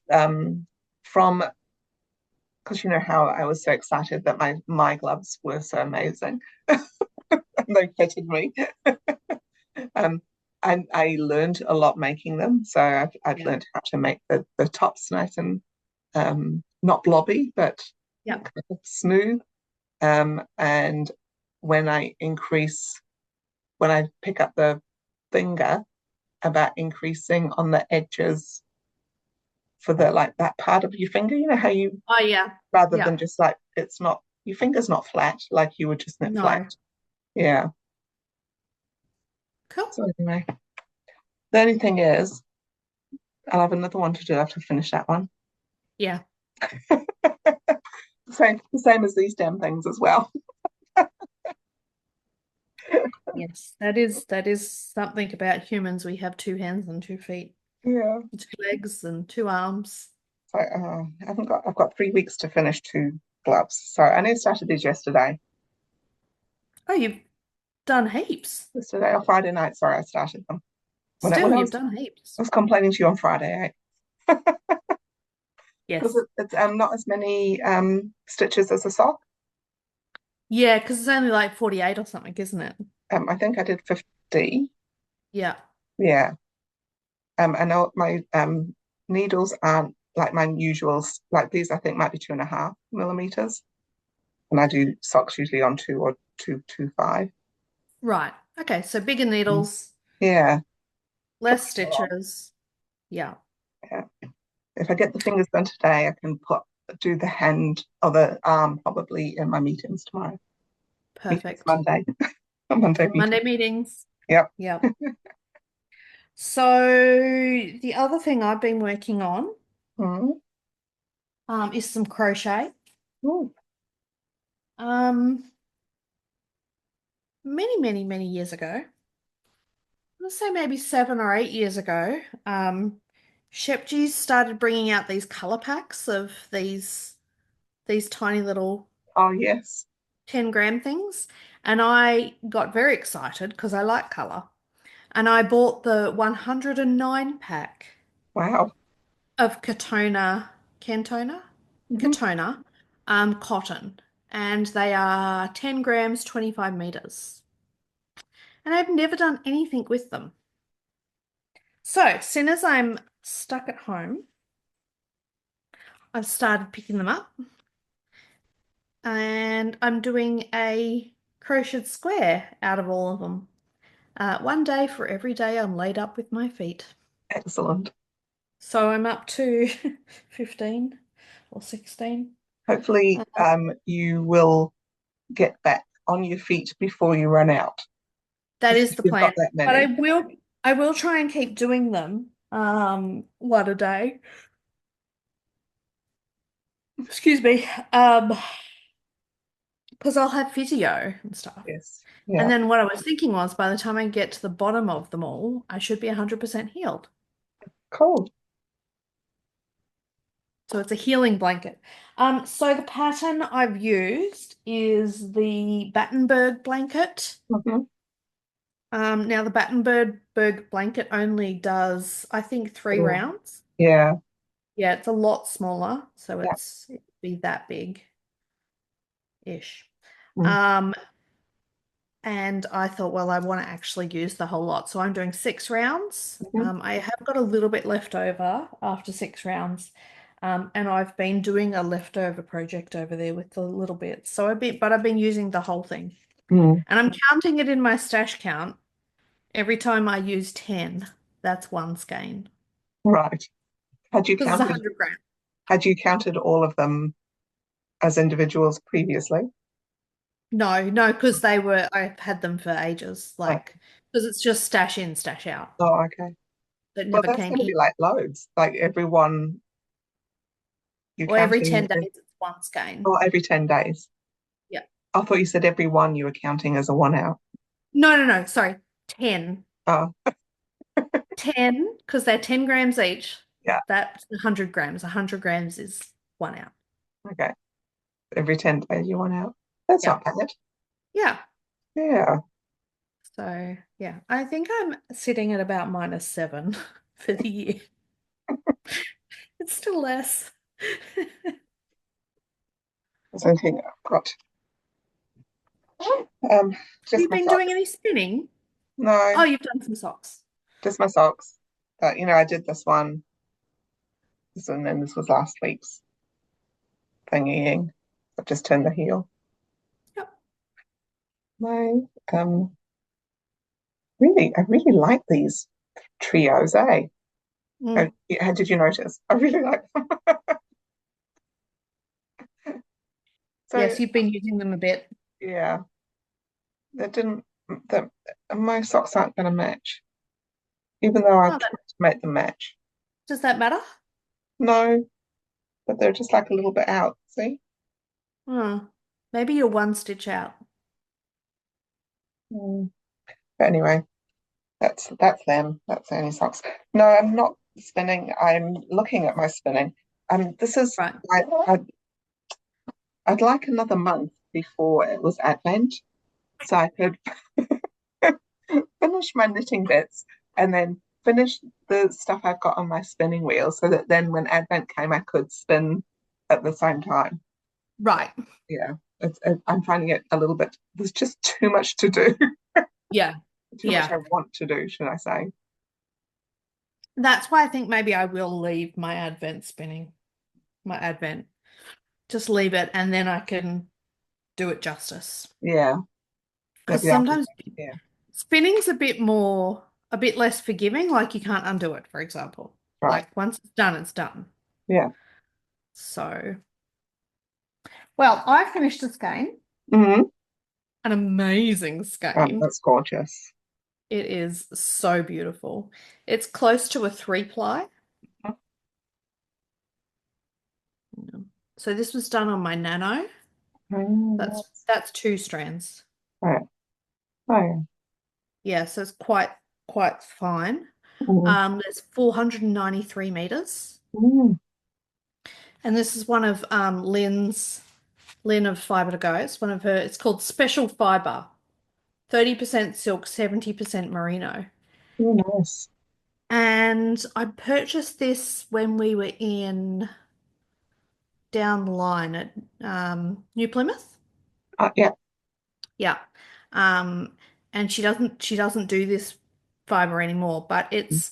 from because you know how I was so excited that my gloves were so amazing and they fitted me. Um, and I learned a lot making them. So I've Yeah. learned how to make the tops nice and not blobby, but Yeah. kind of smooth. And when when I pick up the finger, about increasing on the edges for the like that part of your finger, how you Oh, yeah. rather Yeah. than just like it's not your finger's not flat like you would just knit flat. No. Yeah. Cool. So anyway, the only thing is I'll have another one to do after I finish that one. Yeah. The same as these damn things as well. Yes. That is something about humans. We have two hands and 2 feet, Yeah. 2 legs and 2 arms. So I've got 3 weeks to finish 2 gloves. So I only started these yesterday. Oh, you've done heaps. Yesterday or Friday night, sorry, I started them. When Still, I you've was done heaps. I was complaining to you on Friday, because Yes. it's not as many stitches as a sock. Yeah, because it's only like 48 or something, isn't it? I think I did 50. Yeah. Yeah. I know my needles aren't like my usuals. Like these, I think might be 2.5 millimeters, and I do socks usually on 2 or 2.25. Right. Okay. So bigger Mm. needles, Yeah, took less so long. stitches. Yeah. Yeah. If I get the fingers done today, I can do the hand or the arm probably in my meetings tomorrow. Meetings Perfect. Monday. Monday meeting. Monday meetings. Yep. Yep. So the other thing I've been working on Mm. is some crochet. Ooh. Um, many, many, many years ago. Let's say maybe 7 or 8 years ago, Shepji's started bringing out these color packs of these tiny little Oh, yes. 10-gram things, and I got very excited because I like color, and I bought the 109 pack Wow. of Cantona, Mhm. Katona, cotton, and they are 10 grams, 25 meters, and I've never done anything with them. So, as soon as I'm stuck at home, I've started picking them up and I'm doing a crocheted square out of all of them. One day for every day I'm laid up with my feet. Excellent. So I'm up to 15 or 16. Hopefully, you will get back on your feet before you run out. That If is the you've got plan. that But I many. will I will try and keep doing them one a day. Excuse me. Because I'll have physio and stuff. Yes. And Yeah. then what I was thinking was by the time I get to the bottom of them all, I should be 100% healed. Cool. So it's a healing blanket. So the pattern I've used is the Battenberg blanket. Hmm. Now the Battenberg blanket only does, I think, 3 rounds. Yeah. Yeah, it's a lot smaller, so Yeah. it'd be that big-ish. Mm. Um, And I thought, well, I want to actually use the whole lot. So I'm doing 6 rounds. Mhm. I have got a little bit left over after 6 rounds. And I've been doing a leftover project over there with the little bits. But I've been using the whole thing. Mm. And I'm counting it in my stash count. Every time I use 10, that's one skein. Right. Had you Because it's counted, 100 grams. had you counted all of them as individuals previously? No, no, because I've had them for ages. Right. Because it's just stash in, stash out. Oh, okay. That Well, never that's came going to in. be like loads. Like every one you're Or every counting 10 days, is, it's one skein. oh, every 10 days. Yeah. I thought you said every one you were counting as a one out. No, no, no, sorry. 10. Oh, 10, because they're 10 grams each. yeah. That's 100 grams. 100 grams is one out. Okay. Every 10 days you one out. That's Yeah. not bad. Yeah. Yeah. So, yeah, I think I'm sitting at about -7 for the year. It's still less. That's the only thing I've got. Have Just you my been doing socks. any spinning? No, Oh, you've done some socks. just my socks. But I did this one, and this was last week's thingying. I've just turned the heel. Yep. No, I really like these trios, eh? Mm. How did you notice? I really like them. So Yes, you've been using them a bit. yeah, they didn't. The, my socks aren't going to match, even though I've Oh, tried to make them match. does that matter? No, but they're just like a little bit out. See? Oh, maybe you're one stitch out. Mm. But anyway, that's them. That's the only socks. No, I'm not spinning. I'm looking at my spinning. This is Right. I'd like another month before it was Advent, so I could finish my knitting bits and then finish the stuff I've got on my spinning wheel, so that then when Advent came, I could spin at the same time. But Right. yeah, I'm finding it a little bit. There's just too much to do, Yeah. too much Yeah. I want to do, should I say? That's why I think maybe I will leave my Advent spinning, my Advent. Just leave it and then I can do it justice. Yeah, Because maybe I'll do sometimes that. Yeah, spinning's a bit less forgiving, like you can't undo it, for example. right. Like once it's done, it's done. Yeah. So, well, I finished a skein, Hmm. an amazing skein. That's gorgeous. It is so beautiful. It's close to a 3-ply. So this was done on my Nano. Mm, That's 2 strands. right. Oh, Yeah, so it's quite fine. mm, There's 493 meters. mm, And this is one of Lynn of Fibre to Go. It's one of her, it's called Special Fibre. 30% silk, 70% merino. oh, nice. And I purchased this when we were in down the line at New Plymouth. Yeah. Yeah. Um, and she doesn't do this fiber anymore, but it's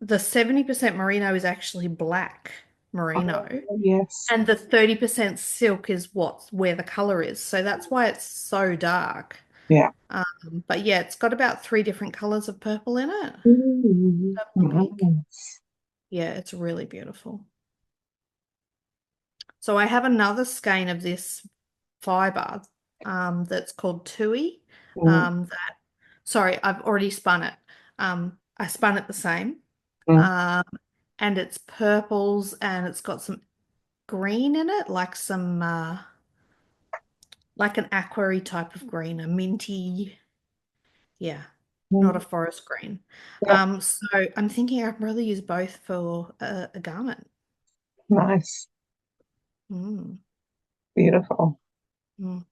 the 70% merino is actually black Oh, merino. yes. And the 30% silk is where the color is. So that's why it's so dark. Yeah. But yeah, it's got about three different colors of purple in it. Mm, Purple and pink. nice. Yeah, it's really beautiful. So I have another skein of this fiber that's called Tui. Mm, Sorry, I've already spun it. I spun it the same. mm, Um, and it's purples and it's got some green in it, like some like an aquary type of green, a minty, yeah, not a mm. forest green. Yeah, So I'm thinking I'd rather use both for a garment. nice. Mm, Beautiful. mm.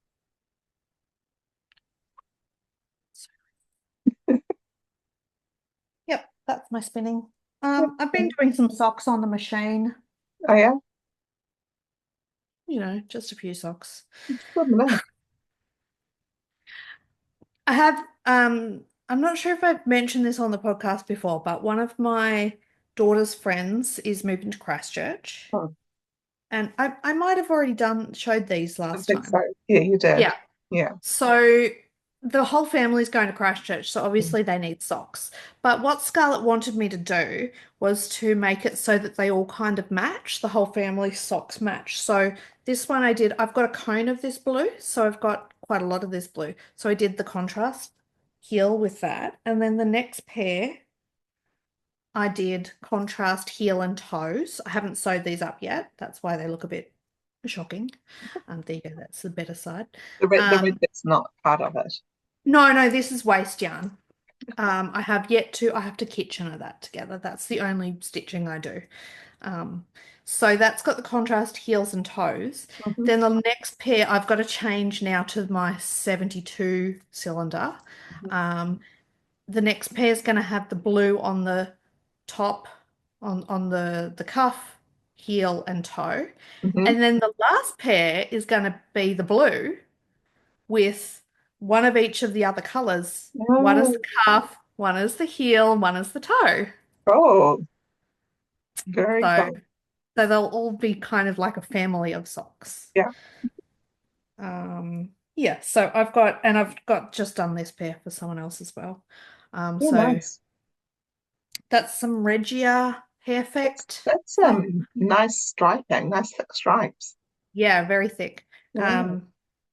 Yep, that's my spinning. I've been doing some socks on the machine, Oh, yeah. just a few socks. Good enough. I have, I'm not sure if I've mentioned this on the podcast before, but one of my daughter's friends is moving to Christchurch. Oh, And I might have already showed these I last think so. time. Yeah, you did. Yeah. Yeah. So the whole family's going to Christchurch, so Mm, obviously they need socks. But what Scarlett wanted me to do was to make it so that they all kind of match, the whole family's socks match. So this one I did, I've got a cone of this blue, so I've got quite a lot of this blue. So I did the contrast heel with that. And then the next pair, I did contrast heel and toes. I haven't sewed these up yet. That's why they look a bit shocking. There you go, that's the better side. the red Um, bit's not part of it. no, this is waste yarn. I have to Kitchener that together. That's the only stitching I do. Um, so that's got the contrast heels and toes. Hmm. Then the next pair, I've got to change now to my 72 cylinder. Um, the next pair is going to have the blue on the top, on the cuff, heel, and toe. Hmm. And then the last pair is going to be the blue with one of each of the other colors. One is Oh, the cuff, one is the heel, one is the toe. oh, very So, cool. so they'll all be kind of like a family of socks. Yeah. Yeah, so I've got just done this pair for someone else as well. Yeah, So nice. that's some Regia hair That's effect. that's So nice striping, nice thick stripes. yeah, very thick. Yeah,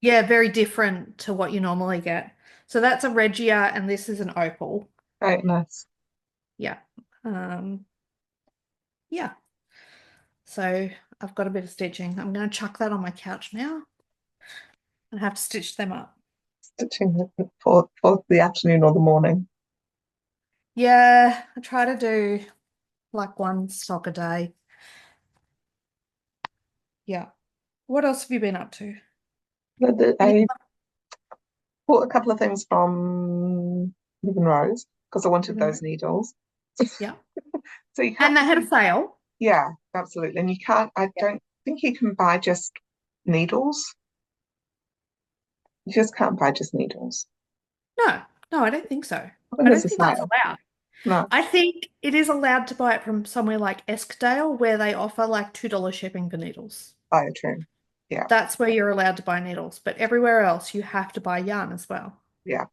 Yeah, very different to what you normally get. So that's a Regia and this is an opal. very nice. Yeah. Um, yeah. So I've got a bit of stitching. I'm going to chuck that on my couch now and have to stitch them up. Stitching for the afternoon or the morning. Yeah, I try to do like one sock a day. Yeah. What else have you been up to? Any? I bought a couple of things from Living Rose because I wanted those needles. Yeah. So you And can't they had a buy, sale. yeah, absolutely. And you can't, I Yeah. don't think you can buy just needles. You just can't buy just needles. No, no, I don't think so. I think I there's don't a think that's sale. allowed. No, I think it is allowed to buy it from somewhere like Eskdale where they offer like $2 shipping for needles. buy true. Yeah, That's where you're allowed to buy needles, but everywhere else you have to buy yarn as well. yeah,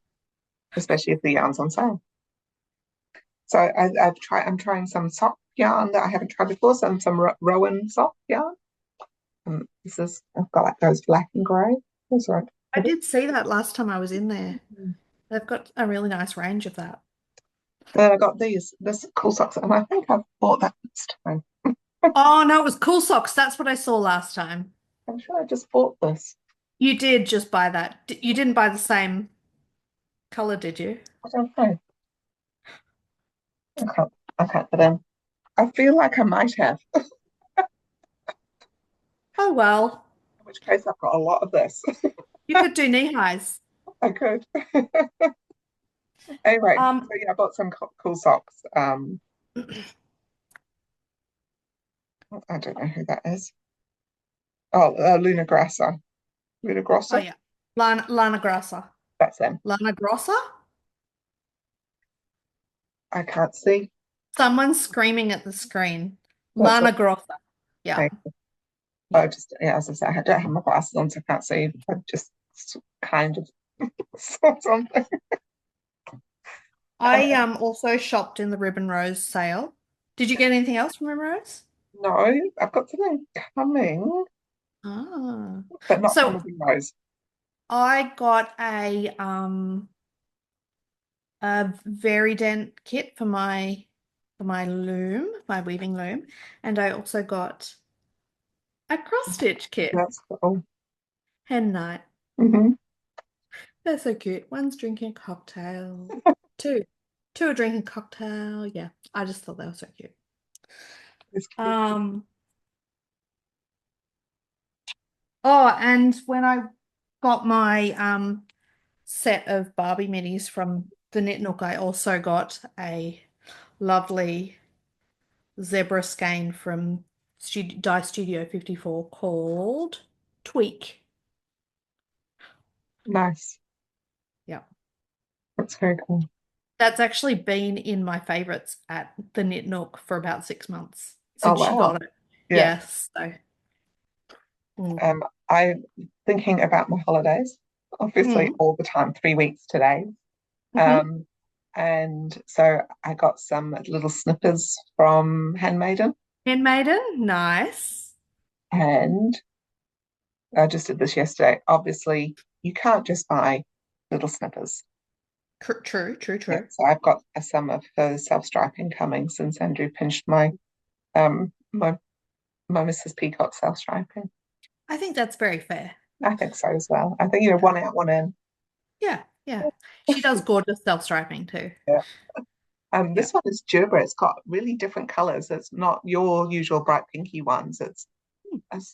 especially if the yarn's on sale. So I'm trying some sock yarn that I haven't tried before, some Rowan sock yarn. I've got like those black and grey. That's right. I did see that last time I was in there. They've got a really nice range of that. Then I got this cool socks, and I think I've bought that this time. Oh no, it was Cool Socks. That's what I saw last time. I'm sure I just bought this. You did just buy that. You didn't buy the same. color did you? I don't know. I can't, I can't put in. I feel like I might have, Oh well, in which case I've got a lot of this. you could do knee highs. I could. Anyway, Um, so yeah, I bought some cool socks. I don't know who that is. Oh, Luna Grassa. Luna oh Grossa? yeah, Lana Grassa. That's them. Lana Grossa? I can't see. Someone's screaming at the screen. That's Lana Grossa. Yeah, okay. I yeah. just, yeah, as I say, I don't have my glasses on, so I can't see. I just kind of saw something. I also shopped in the Ribbon Rose sale. Did you get anything else from Ribbon Rose? No, I've got something coming, Ah. but not from So Ruby Rose. I got a very dent kit for my loom, my weaving loom, and I also got a cross stitch kit. That's cool. Hen night. Hmm. They're so cute. One's drinking a cocktail. Two. Two are drinking a cocktail. Yeah, I just thought they were so cute. It's cute. Um, oh, and when I got my set of Barbie minis from the Knit Nook, I also got a lovely zebra skein from Dye Studio 54 called Tweak. Nice. Yeah. That's very cool. That's actually been in my favorites at the Knit Nook for about 6 months Oh, since she wow. got it. Yeah. Yes. So, mm. I'm thinking about my holidays, obviously Mm. all the time, 3 weeks today. Hmm. Um, and so I got some little snippers from Handmaiden, Handmaiden, nice. and I just did this yesterday. Obviously, you can't just buy little snippers. True, true, Yeah, true. so I've got some of her self-striping coming since Andrew pinched um my my Mrs. Peacock self-striping. I think that's very fair. I think so as well. I think Yeah, one out, one in. yeah, yeah. She does gorgeous self-striping too. Yeah. Yeah. This one is Gerber. It's got really different colors. It's not your usual bright pinky ones. It's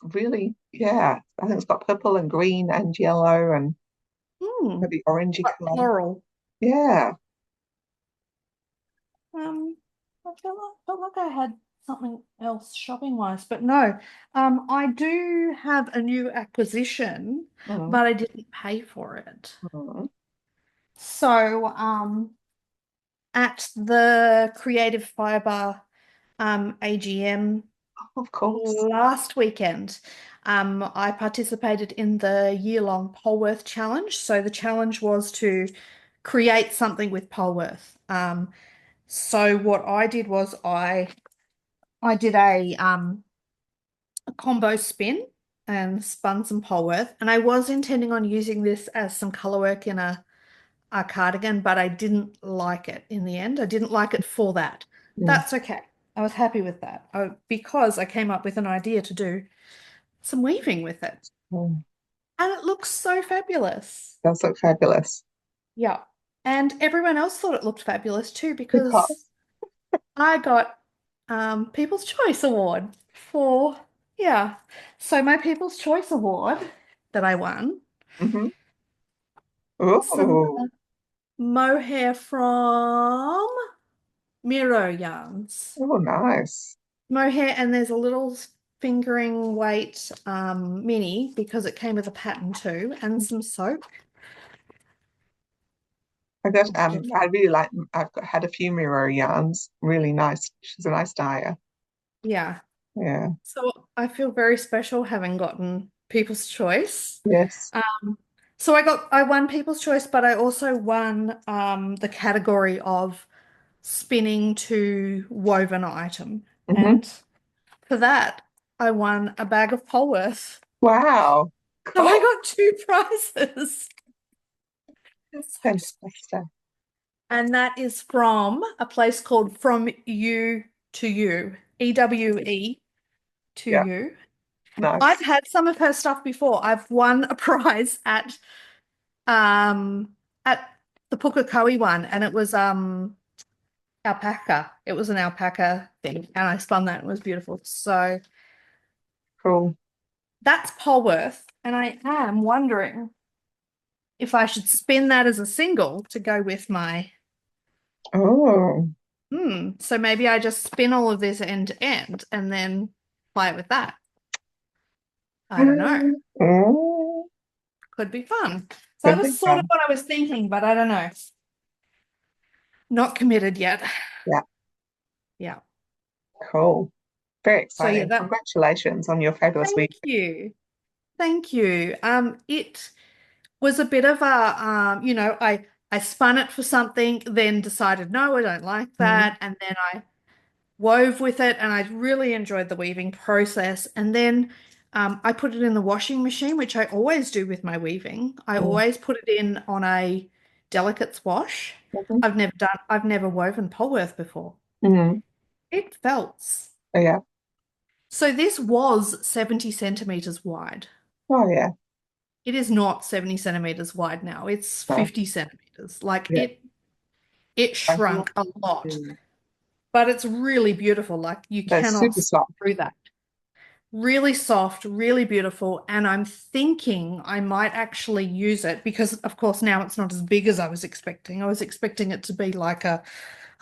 really, yeah. I think it's got purple and green and yellow and Hmm. maybe orangey Like color. floral. Yeah. Um, I felt like I had something else shopping wise, but no. I do have a new acquisition, Mm, but I didn't pay for it. mm. So, at the Creative Fiber AGM Of course. last weekend, I participated in the year-long Polworth challenge. So the challenge was to create something with Polworth. So what I did was I did a combo spin and spun some Polworth, and I was intending on using this as some color work in a cardigan, but I didn't like it in the end. I didn't like it for that. Mm, That's okay. I was happy with that because I came up with an idea to do some weaving with it. mm. And it looks so fabulous. Does look fabulous. Yeah. And everyone else thought it looked fabulous too because Because, I got People's Choice Award for, yeah. So my People's Choice Award that I won, hmm. some Oh, mohair from Miro yarns. oh, nice. Mohair, and there's a little fingering weight mini because it came with a pattern too, and some soap. I really like, had a few mirror yarns. Really nice. She's a nice dyer. Yeah. Yeah. So I feel very special having gotten People's Choice. Yes. So I won People's Choice, but I also won the category of spinning to woven item. Hmm. And for that, I won a bag of Polworth. Wow. So I Cool. got two prizes. So Fantastic. and that is from a place called From You to You, EWE to Yeah. You. I've Nice. had some of her stuff before. I've won a prize um at the Pukekohe one, and it was alpaca. It was an alpaca thing, and I spun that and it was beautiful. So Cool. that's Polworth, and I am wondering if I should spin that as a single to go with my Oh. so maybe I just spin all of this end to end and then play it with that. I don't know. Mm. Could be fun. So that Could was be sort of fun. what I was thinking, but I don't know. Not committed yet. Yeah. Yeah. Cool. Very So yeah, exciting. that Congratulations on your fabulous thank week. you. Thank you. It was a bit of a I spun it for something, then decided no, I don't like Mm. that, and then I wove with it, and I really enjoyed the weaving process. And then I put it in the washing machine, which I always do with my weaving. I Mm. always put it in on a delicates wash. Mhm. I've never woven Polworth before. Mm. It felts. Yeah. So this was 70 centimeters wide. Oh, yeah. It is not 70 centimeters wide now. It's No. 50 centimeters. Like Yeah. it I feel, shrunk a lot, mm. but it's really beautiful. Like you They're cannot super see soft. through that. Really soft, really beautiful. And I'm thinking I might actually use it because, of course, now it's not as big as I was expecting. I was expecting it to be like I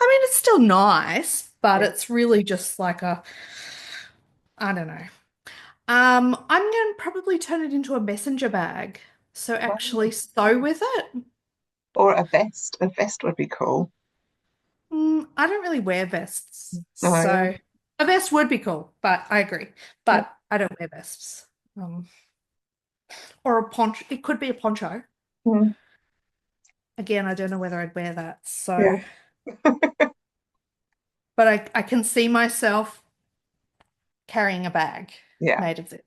mean, it's still nice, but Yeah. it's really just like I don't know. I'm going to probably turn it into a messenger bag. So Oh. actually sew with it. Or a vest. A vest would be cool. I don't really wear vests, Oh, yeah. so a vest would be cool, but I agree. Yeah. But I don't wear vests. Or a poncho. It could be a poncho. Mm. Again, I don't know whether I'd wear that. Yeah. So, but I can see myself carrying a bag Yeah. made of this.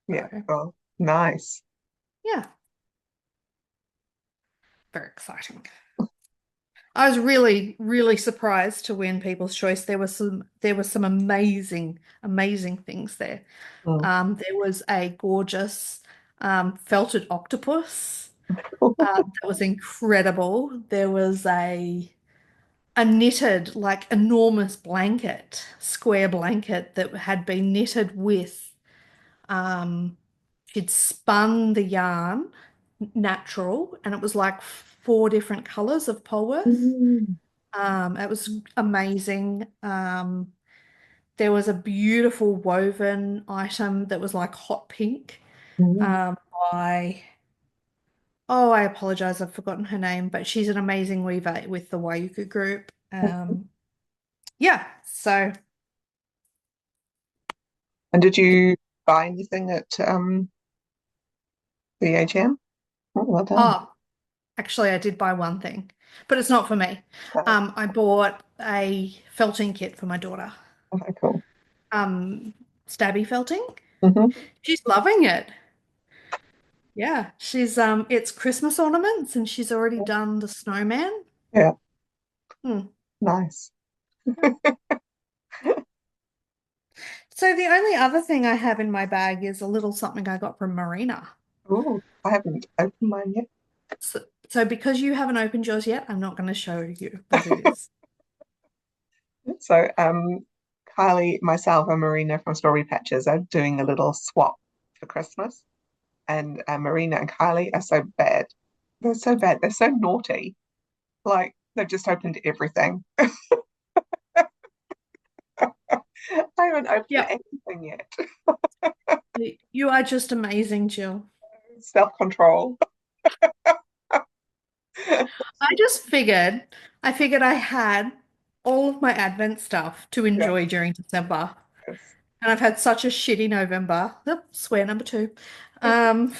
Yeah. So, Oh, nice. yeah, very exciting. I was really, really surprised to win People's Choice. There were some amazing, amazing things there. Mm. There was a gorgeous felted octopus. That was incredible. There was a knitted, like enormous blanket, square blanket that had been knitted with she'd spun the yarn natural, and it was like four different colors of Polworth. Mm. It was amazing. There was a beautiful woven item that was like hot pink Mm. um, by, oh, I apologize, I've forgotten her name, but she's an amazing weaver with the Wayuku group. Yeah, so And did you buy anything at the AGM? Oh, well done. oh, actually, I did buy one thing, but it's not for me. Oh, I bought a felting kit for my daughter. okay, cool. Um, Stabby felting. Hmm. She's loving it. Yeah, she's it's Christmas ornaments and she's already done the snowman. Yeah, Hmm. nice. So the only other thing I have in my bag is a little something I got from Marina. Oh, I haven't opened mine yet. So because you haven't opened yours yet, I'm not going to show you what it is. So, Kylie, myself, and Marina from Story Patches are doing a little swap for Christmas. And Marina and Kylie are so bad. They're so bad. They're so naughty. Like, they've just opened everything. I haven't opened Yep. anything yet. You are just amazing, Jill. Self-control. I figured I had all of my Advent stuff to Yeah. enjoy during December. Yes. And I've had such a shitty November. Oop, swear number two. Um,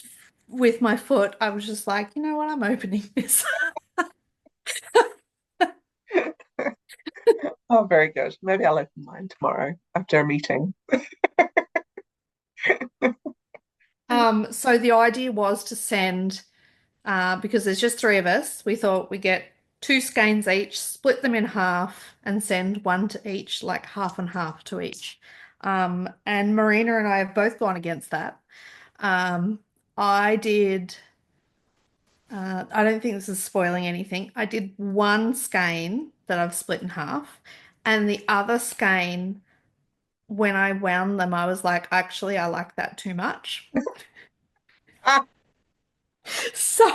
with my foot, I was just like, you know what? I'm opening this. Oh, very good. Maybe I'll open mine tomorrow after a meeting. So the idea was to send, because there's just three of us, we thought we get two skeins each, split them in half, and send one to each, like half and half to each. And Marina and I have both gone against that. Um, I did I don't think this is spoiling anything. I did one skein that I've split in half, and the other skein, when I wound them, I was like, actually, I like that too much. Ah, So,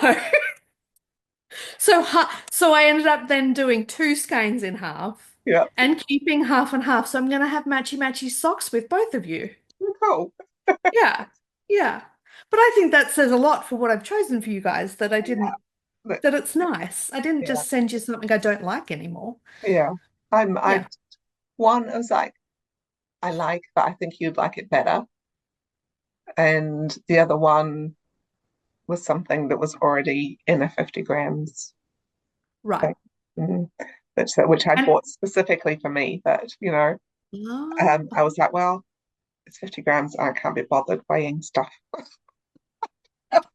so I ended up then doing two skeins in half yeah, and keeping half and half. So I'm going to have matchy matchy socks with both of you. cool. Yeah, yeah. But I think that says a lot for what I've chosen for you guys, that I Yeah, didn't, but, that it's nice. I didn't yeah, just send you something I don't like anymore. yeah. I Yeah, one I was like, I like, but I think you'd like it better. And the other one was something that was already in a 50 grams right. thing, mm, which I And bought specifically for me. But, oh, I was like, well, it's 50 grams. I can't be bothered weighing stuff.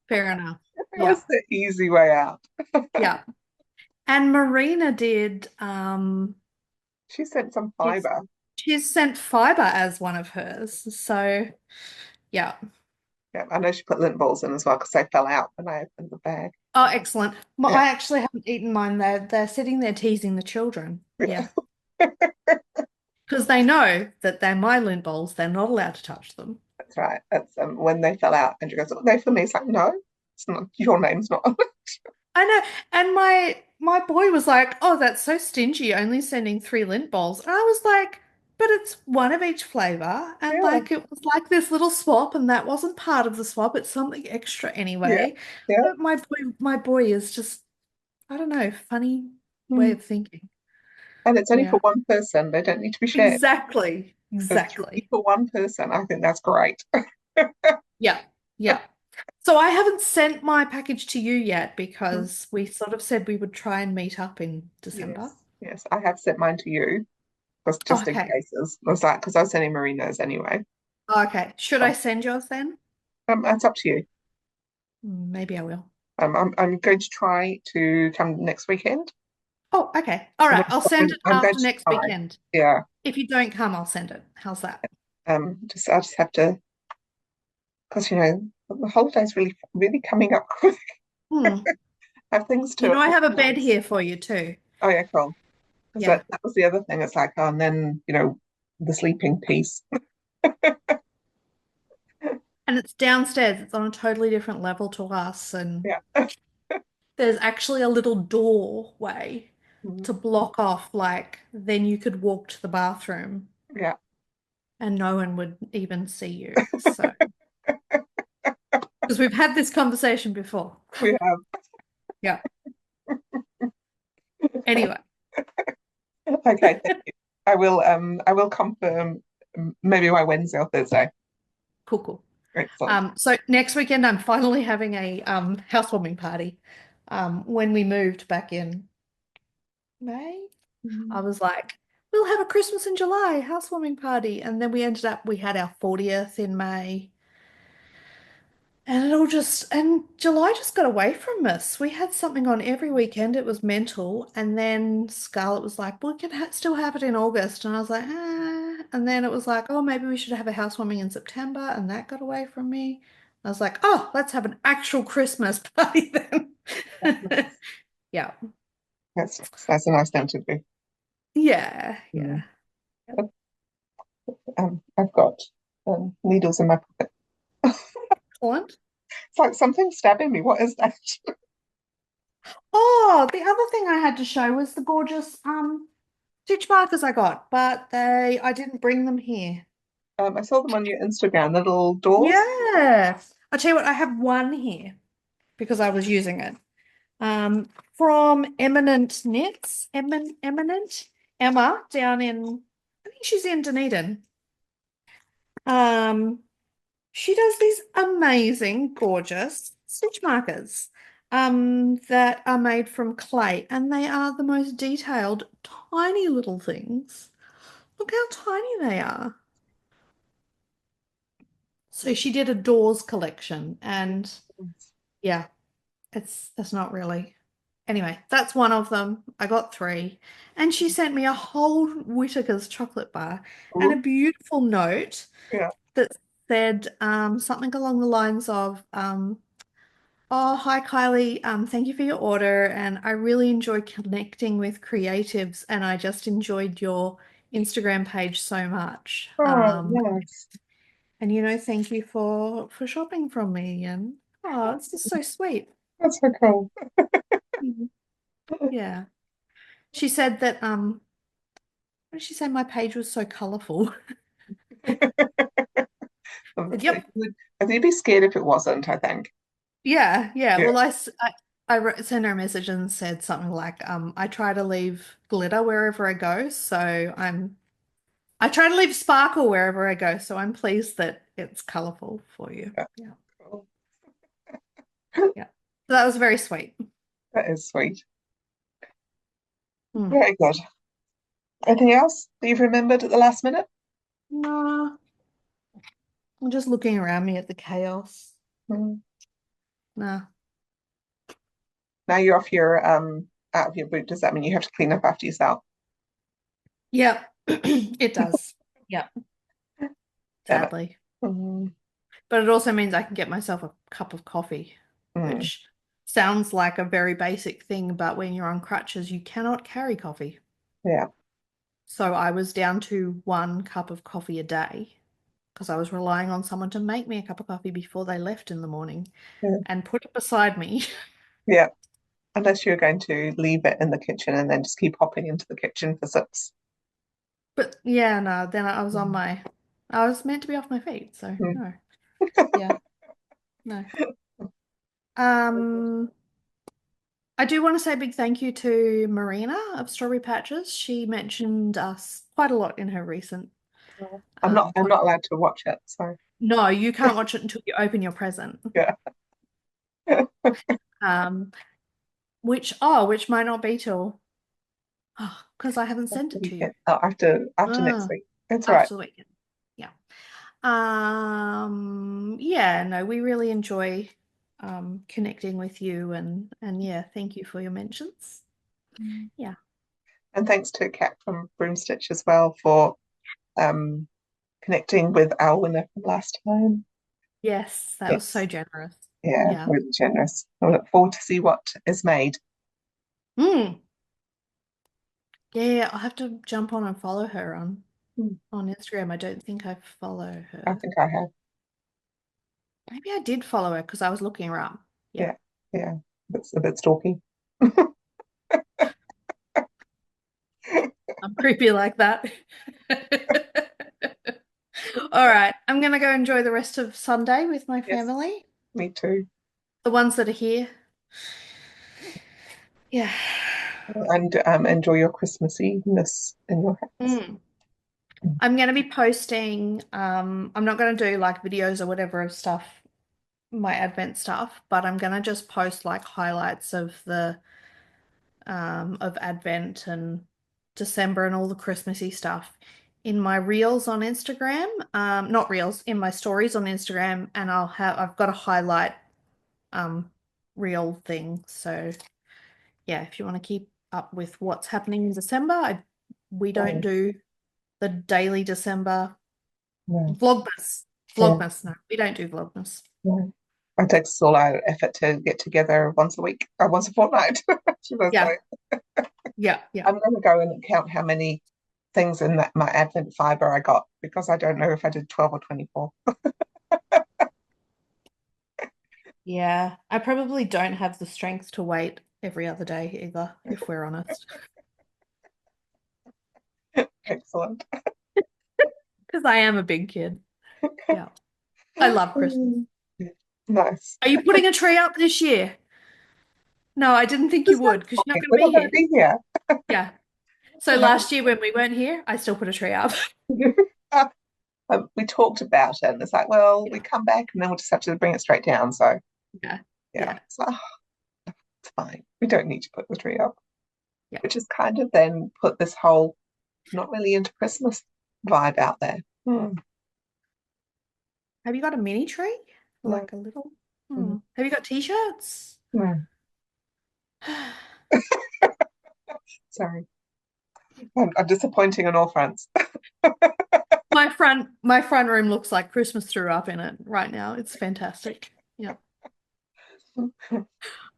fair enough. It Yeah, was the easy way out. yeah. And Marina did, She sent some she's fiber. she's sent fiber as one of hers. So yeah. Yeah, I know she put lint balls in as well because they fell out when I opened the bag. Oh, excellent. Well, Yeah, I actually haven't eaten mine. They're sitting there teasing the children. yeah, Yeah. Because they know that they're my lint balls. They're not allowed to touch them. that's right. That's when they fell out, and she goes, "Oh, they for me." It's like, no, it's not. Your name's not on it. I know. And my boy was like, "Oh, that's so stingy, only sending three lint balls." And I was like, "But it's one of each flavor, and Yeah, like it was like this little swap, and that wasn't part of the swap. It's something extra yeah, anyway." yeah. But my boy is just, I don't know, funny way Mm. of thinking. And it's only for Yeah. one person. They don't need to be shared. Exactly. So three Exactly. for one person. I think that's great. Yeah. Yeah. So I haven't sent my package to you yet Mm. because we sort of said we would try and meet up in December. Yes, yes. I have sent mine to you because Oh, just in okay. cases. I was like, because I was sending Marina's anyway. Okay. Should I Um, send yours then? it's up to you. Maybe I will. I'm going to try to come next weekend. Oh, okay. All I'm right. I'll send it I'm going after to next try. weekend. Yeah. If you don't come, I'll send it. How's that? I just have to because the holiday's really coming up quick. Hmm. I have things You to know, I have a bed organize. here for you too. Oh yeah, cool. Because Yeah. that was the other thing. It's like, oh, and then the sleeping piece. And it's downstairs. It's on a totally different level to us. And Yeah. there's actually a little doorway Mm, to block off, like, then you could walk to the bathroom yeah. and no one would even see you. So, because we've had this conversation before. We have. Yeah. Anyway, Okay, thank you. I will confirm maybe by Wednesday or Thursday. cool, cool. Excellent. So next weekend I'm finally having a housewarming party. When we moved back in May, I Mm. was like, we'll have a Christmas in July housewarming party. And then we had our 40th in May. And July just got away from us. We had something on every weekend. It was mental. And then Scarlett was like, well, we can ha still have it in August. And I was like, ah. And then it was like, oh, maybe we should have a housewarming in September. And that got away from me. I was like, oh, let's have an actual Christmas party then. Yeah. That's a nice thing to do. Yeah. Mm. Yeah. I've got needles in my pocket. Excellent. It's like something stabbing me. What is that? Oh, the other thing I had to show was the gorgeous stitch markers I got, but I didn't bring them here. I saw them on your Instagram, the little doors. Yeah. I'll tell you what, I have one here because I was using it. From Eminent Knits, Eminent Emma down in, I think she's in Dunedin. Um, she does these amazing, gorgeous stitch markers that are made from clay, and they are the most detailed, tiny little things. Look how tiny they are. So she did a doors collection, and yeah, it's not really. Anyway, that's one of them. I got three. And she sent me a whole Whittaker's chocolate bar and a Ooh, beautiful note yeah. that said something along the lines of Oh, hi Kylie. Thank you for your order, and I really enjoy connecting with creatives, and I just enjoyed your Instagram page so much. Oh, yes. And thank you for shopping from me, and oh, it's just so sweet. That's so cool. Mhm. Yeah. She said that what did she say? My page was so colorful. Honestly, Yep. you'd be scared if it wasn't, I think. Yeah, yeah. Yeah. Well, sent her a message and said something like, I try to leave glitter wherever I go, so I try to leave sparkle wherever I go, so I'm pleased that it's colorful for you. Yeah, Yeah, cool. yeah. So that was very sweet. That is sweet. Hmm. Very good. Anything else that you've remembered at the last minute? No, I'm just looking around me at the chaos. Mm. No. Now you're off your out of your boot, does that mean you have to clean up after yourself? Yeah, it does. Yeah, Damn it. sadly. Mm, But it also means I can get myself a cup of coffee, mm, which sounds like a very basic thing, but when you're on crutches, you cannot carry coffee. yeah, So I was down to one cup of coffee a day because I was relying on someone to make me a cup of coffee before they left in the morning yeah, and put it beside me. yeah. Unless you're going to leave it in the kitchen and then just keep hopping into the kitchen for sips. But yeah, no, then Mm, I was meant to be off my feet, so mm. no. Yeah, no. Um, I do want to say a big thank you to Marina of Strawberry Patches. She mentioned us quite a lot in her recent Well, I'm not post. allowed to watch it, so No, you can't watch it until you open your present. yeah. Um, which might not be till because I haven't After sent the it to you. weekend. Oh, after next Ah, week. It's all right. after the weekend. Yeah. Yeah, no, we really enjoy connecting with you and yeah, thank you for your mentions. Mm. Yeah. And thanks to Kat from Broomstitch as well for um connecting with our winner from last time. Yes, that was so It's generous. yeah, Yeah. really generous. I look forward to see what is made. Mm. Yeah, yeah, I'll have to jump on and follow her Mm, on Instagram. I don't think I follow I her. think I have. Maybe I did follow her because I was looking her up. Yeah. Yeah, yeah. It's a bit stalky. I'm creepy like that. All right. I'm gonna go enjoy the rest of Sunday with my Yes, family. me too. The ones that are here. Yeah. And enjoy your Christmas Eve-ness in your house. Mm. I'm gonna be posting, I'm not gonna do like videos or whatever of stuff, my Advent stuff, but I'm gonna just post like highlights of Advent and December and all the Christmassy stuff in my reels on Instagram. Not reels, in my stories on Instagram, and I've got a highlight um reel thing. So yeah, if you want to keep up with what's happening in December, we don't Oh, do the daily December no, vlogmas. yeah, Vlogmas, no, we don't do vlogmas. no. It takes all our effort to get together once a week, or once a fortnight, should I Yeah, say. yeah, yeah. I'm going to go and count how many things in that my Advent fiber I got because I don't know if I did 12 or 24. Yeah, I probably don't have the strength to wait every other day either, if we're honest. Excellent. Because I am a big kid. Yeah. I love Christmas. Mm. Nice. Are you putting a tree up this year? No, I didn't think you There's no would because you're not point. going to We're be not going to here. be here. Yeah. So You know, last year when we weren't here, I still put a tree up. we talked about it, and it's like, well, we Yeah. come back, and then we'll just have to bring it straight down. So Yeah. yeah, Yeah. so it's fine. We don't need to put the tree up, Yeah. which is kind of then put this whole not really into Christmas vibe out there. Hmm. Have you got a mini tree? No, Like a little? mm, Have you got t-shirts? no, sorry. I'm disappointing on all fronts. My front room looks like Christmas threw up in it right now. It's fantastic. Yeah.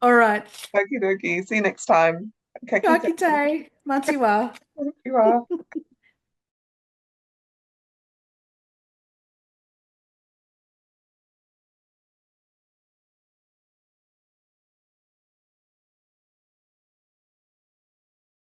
All right. Okie dokie. See you next time. Okay, Ka kite. Matiwa. you are.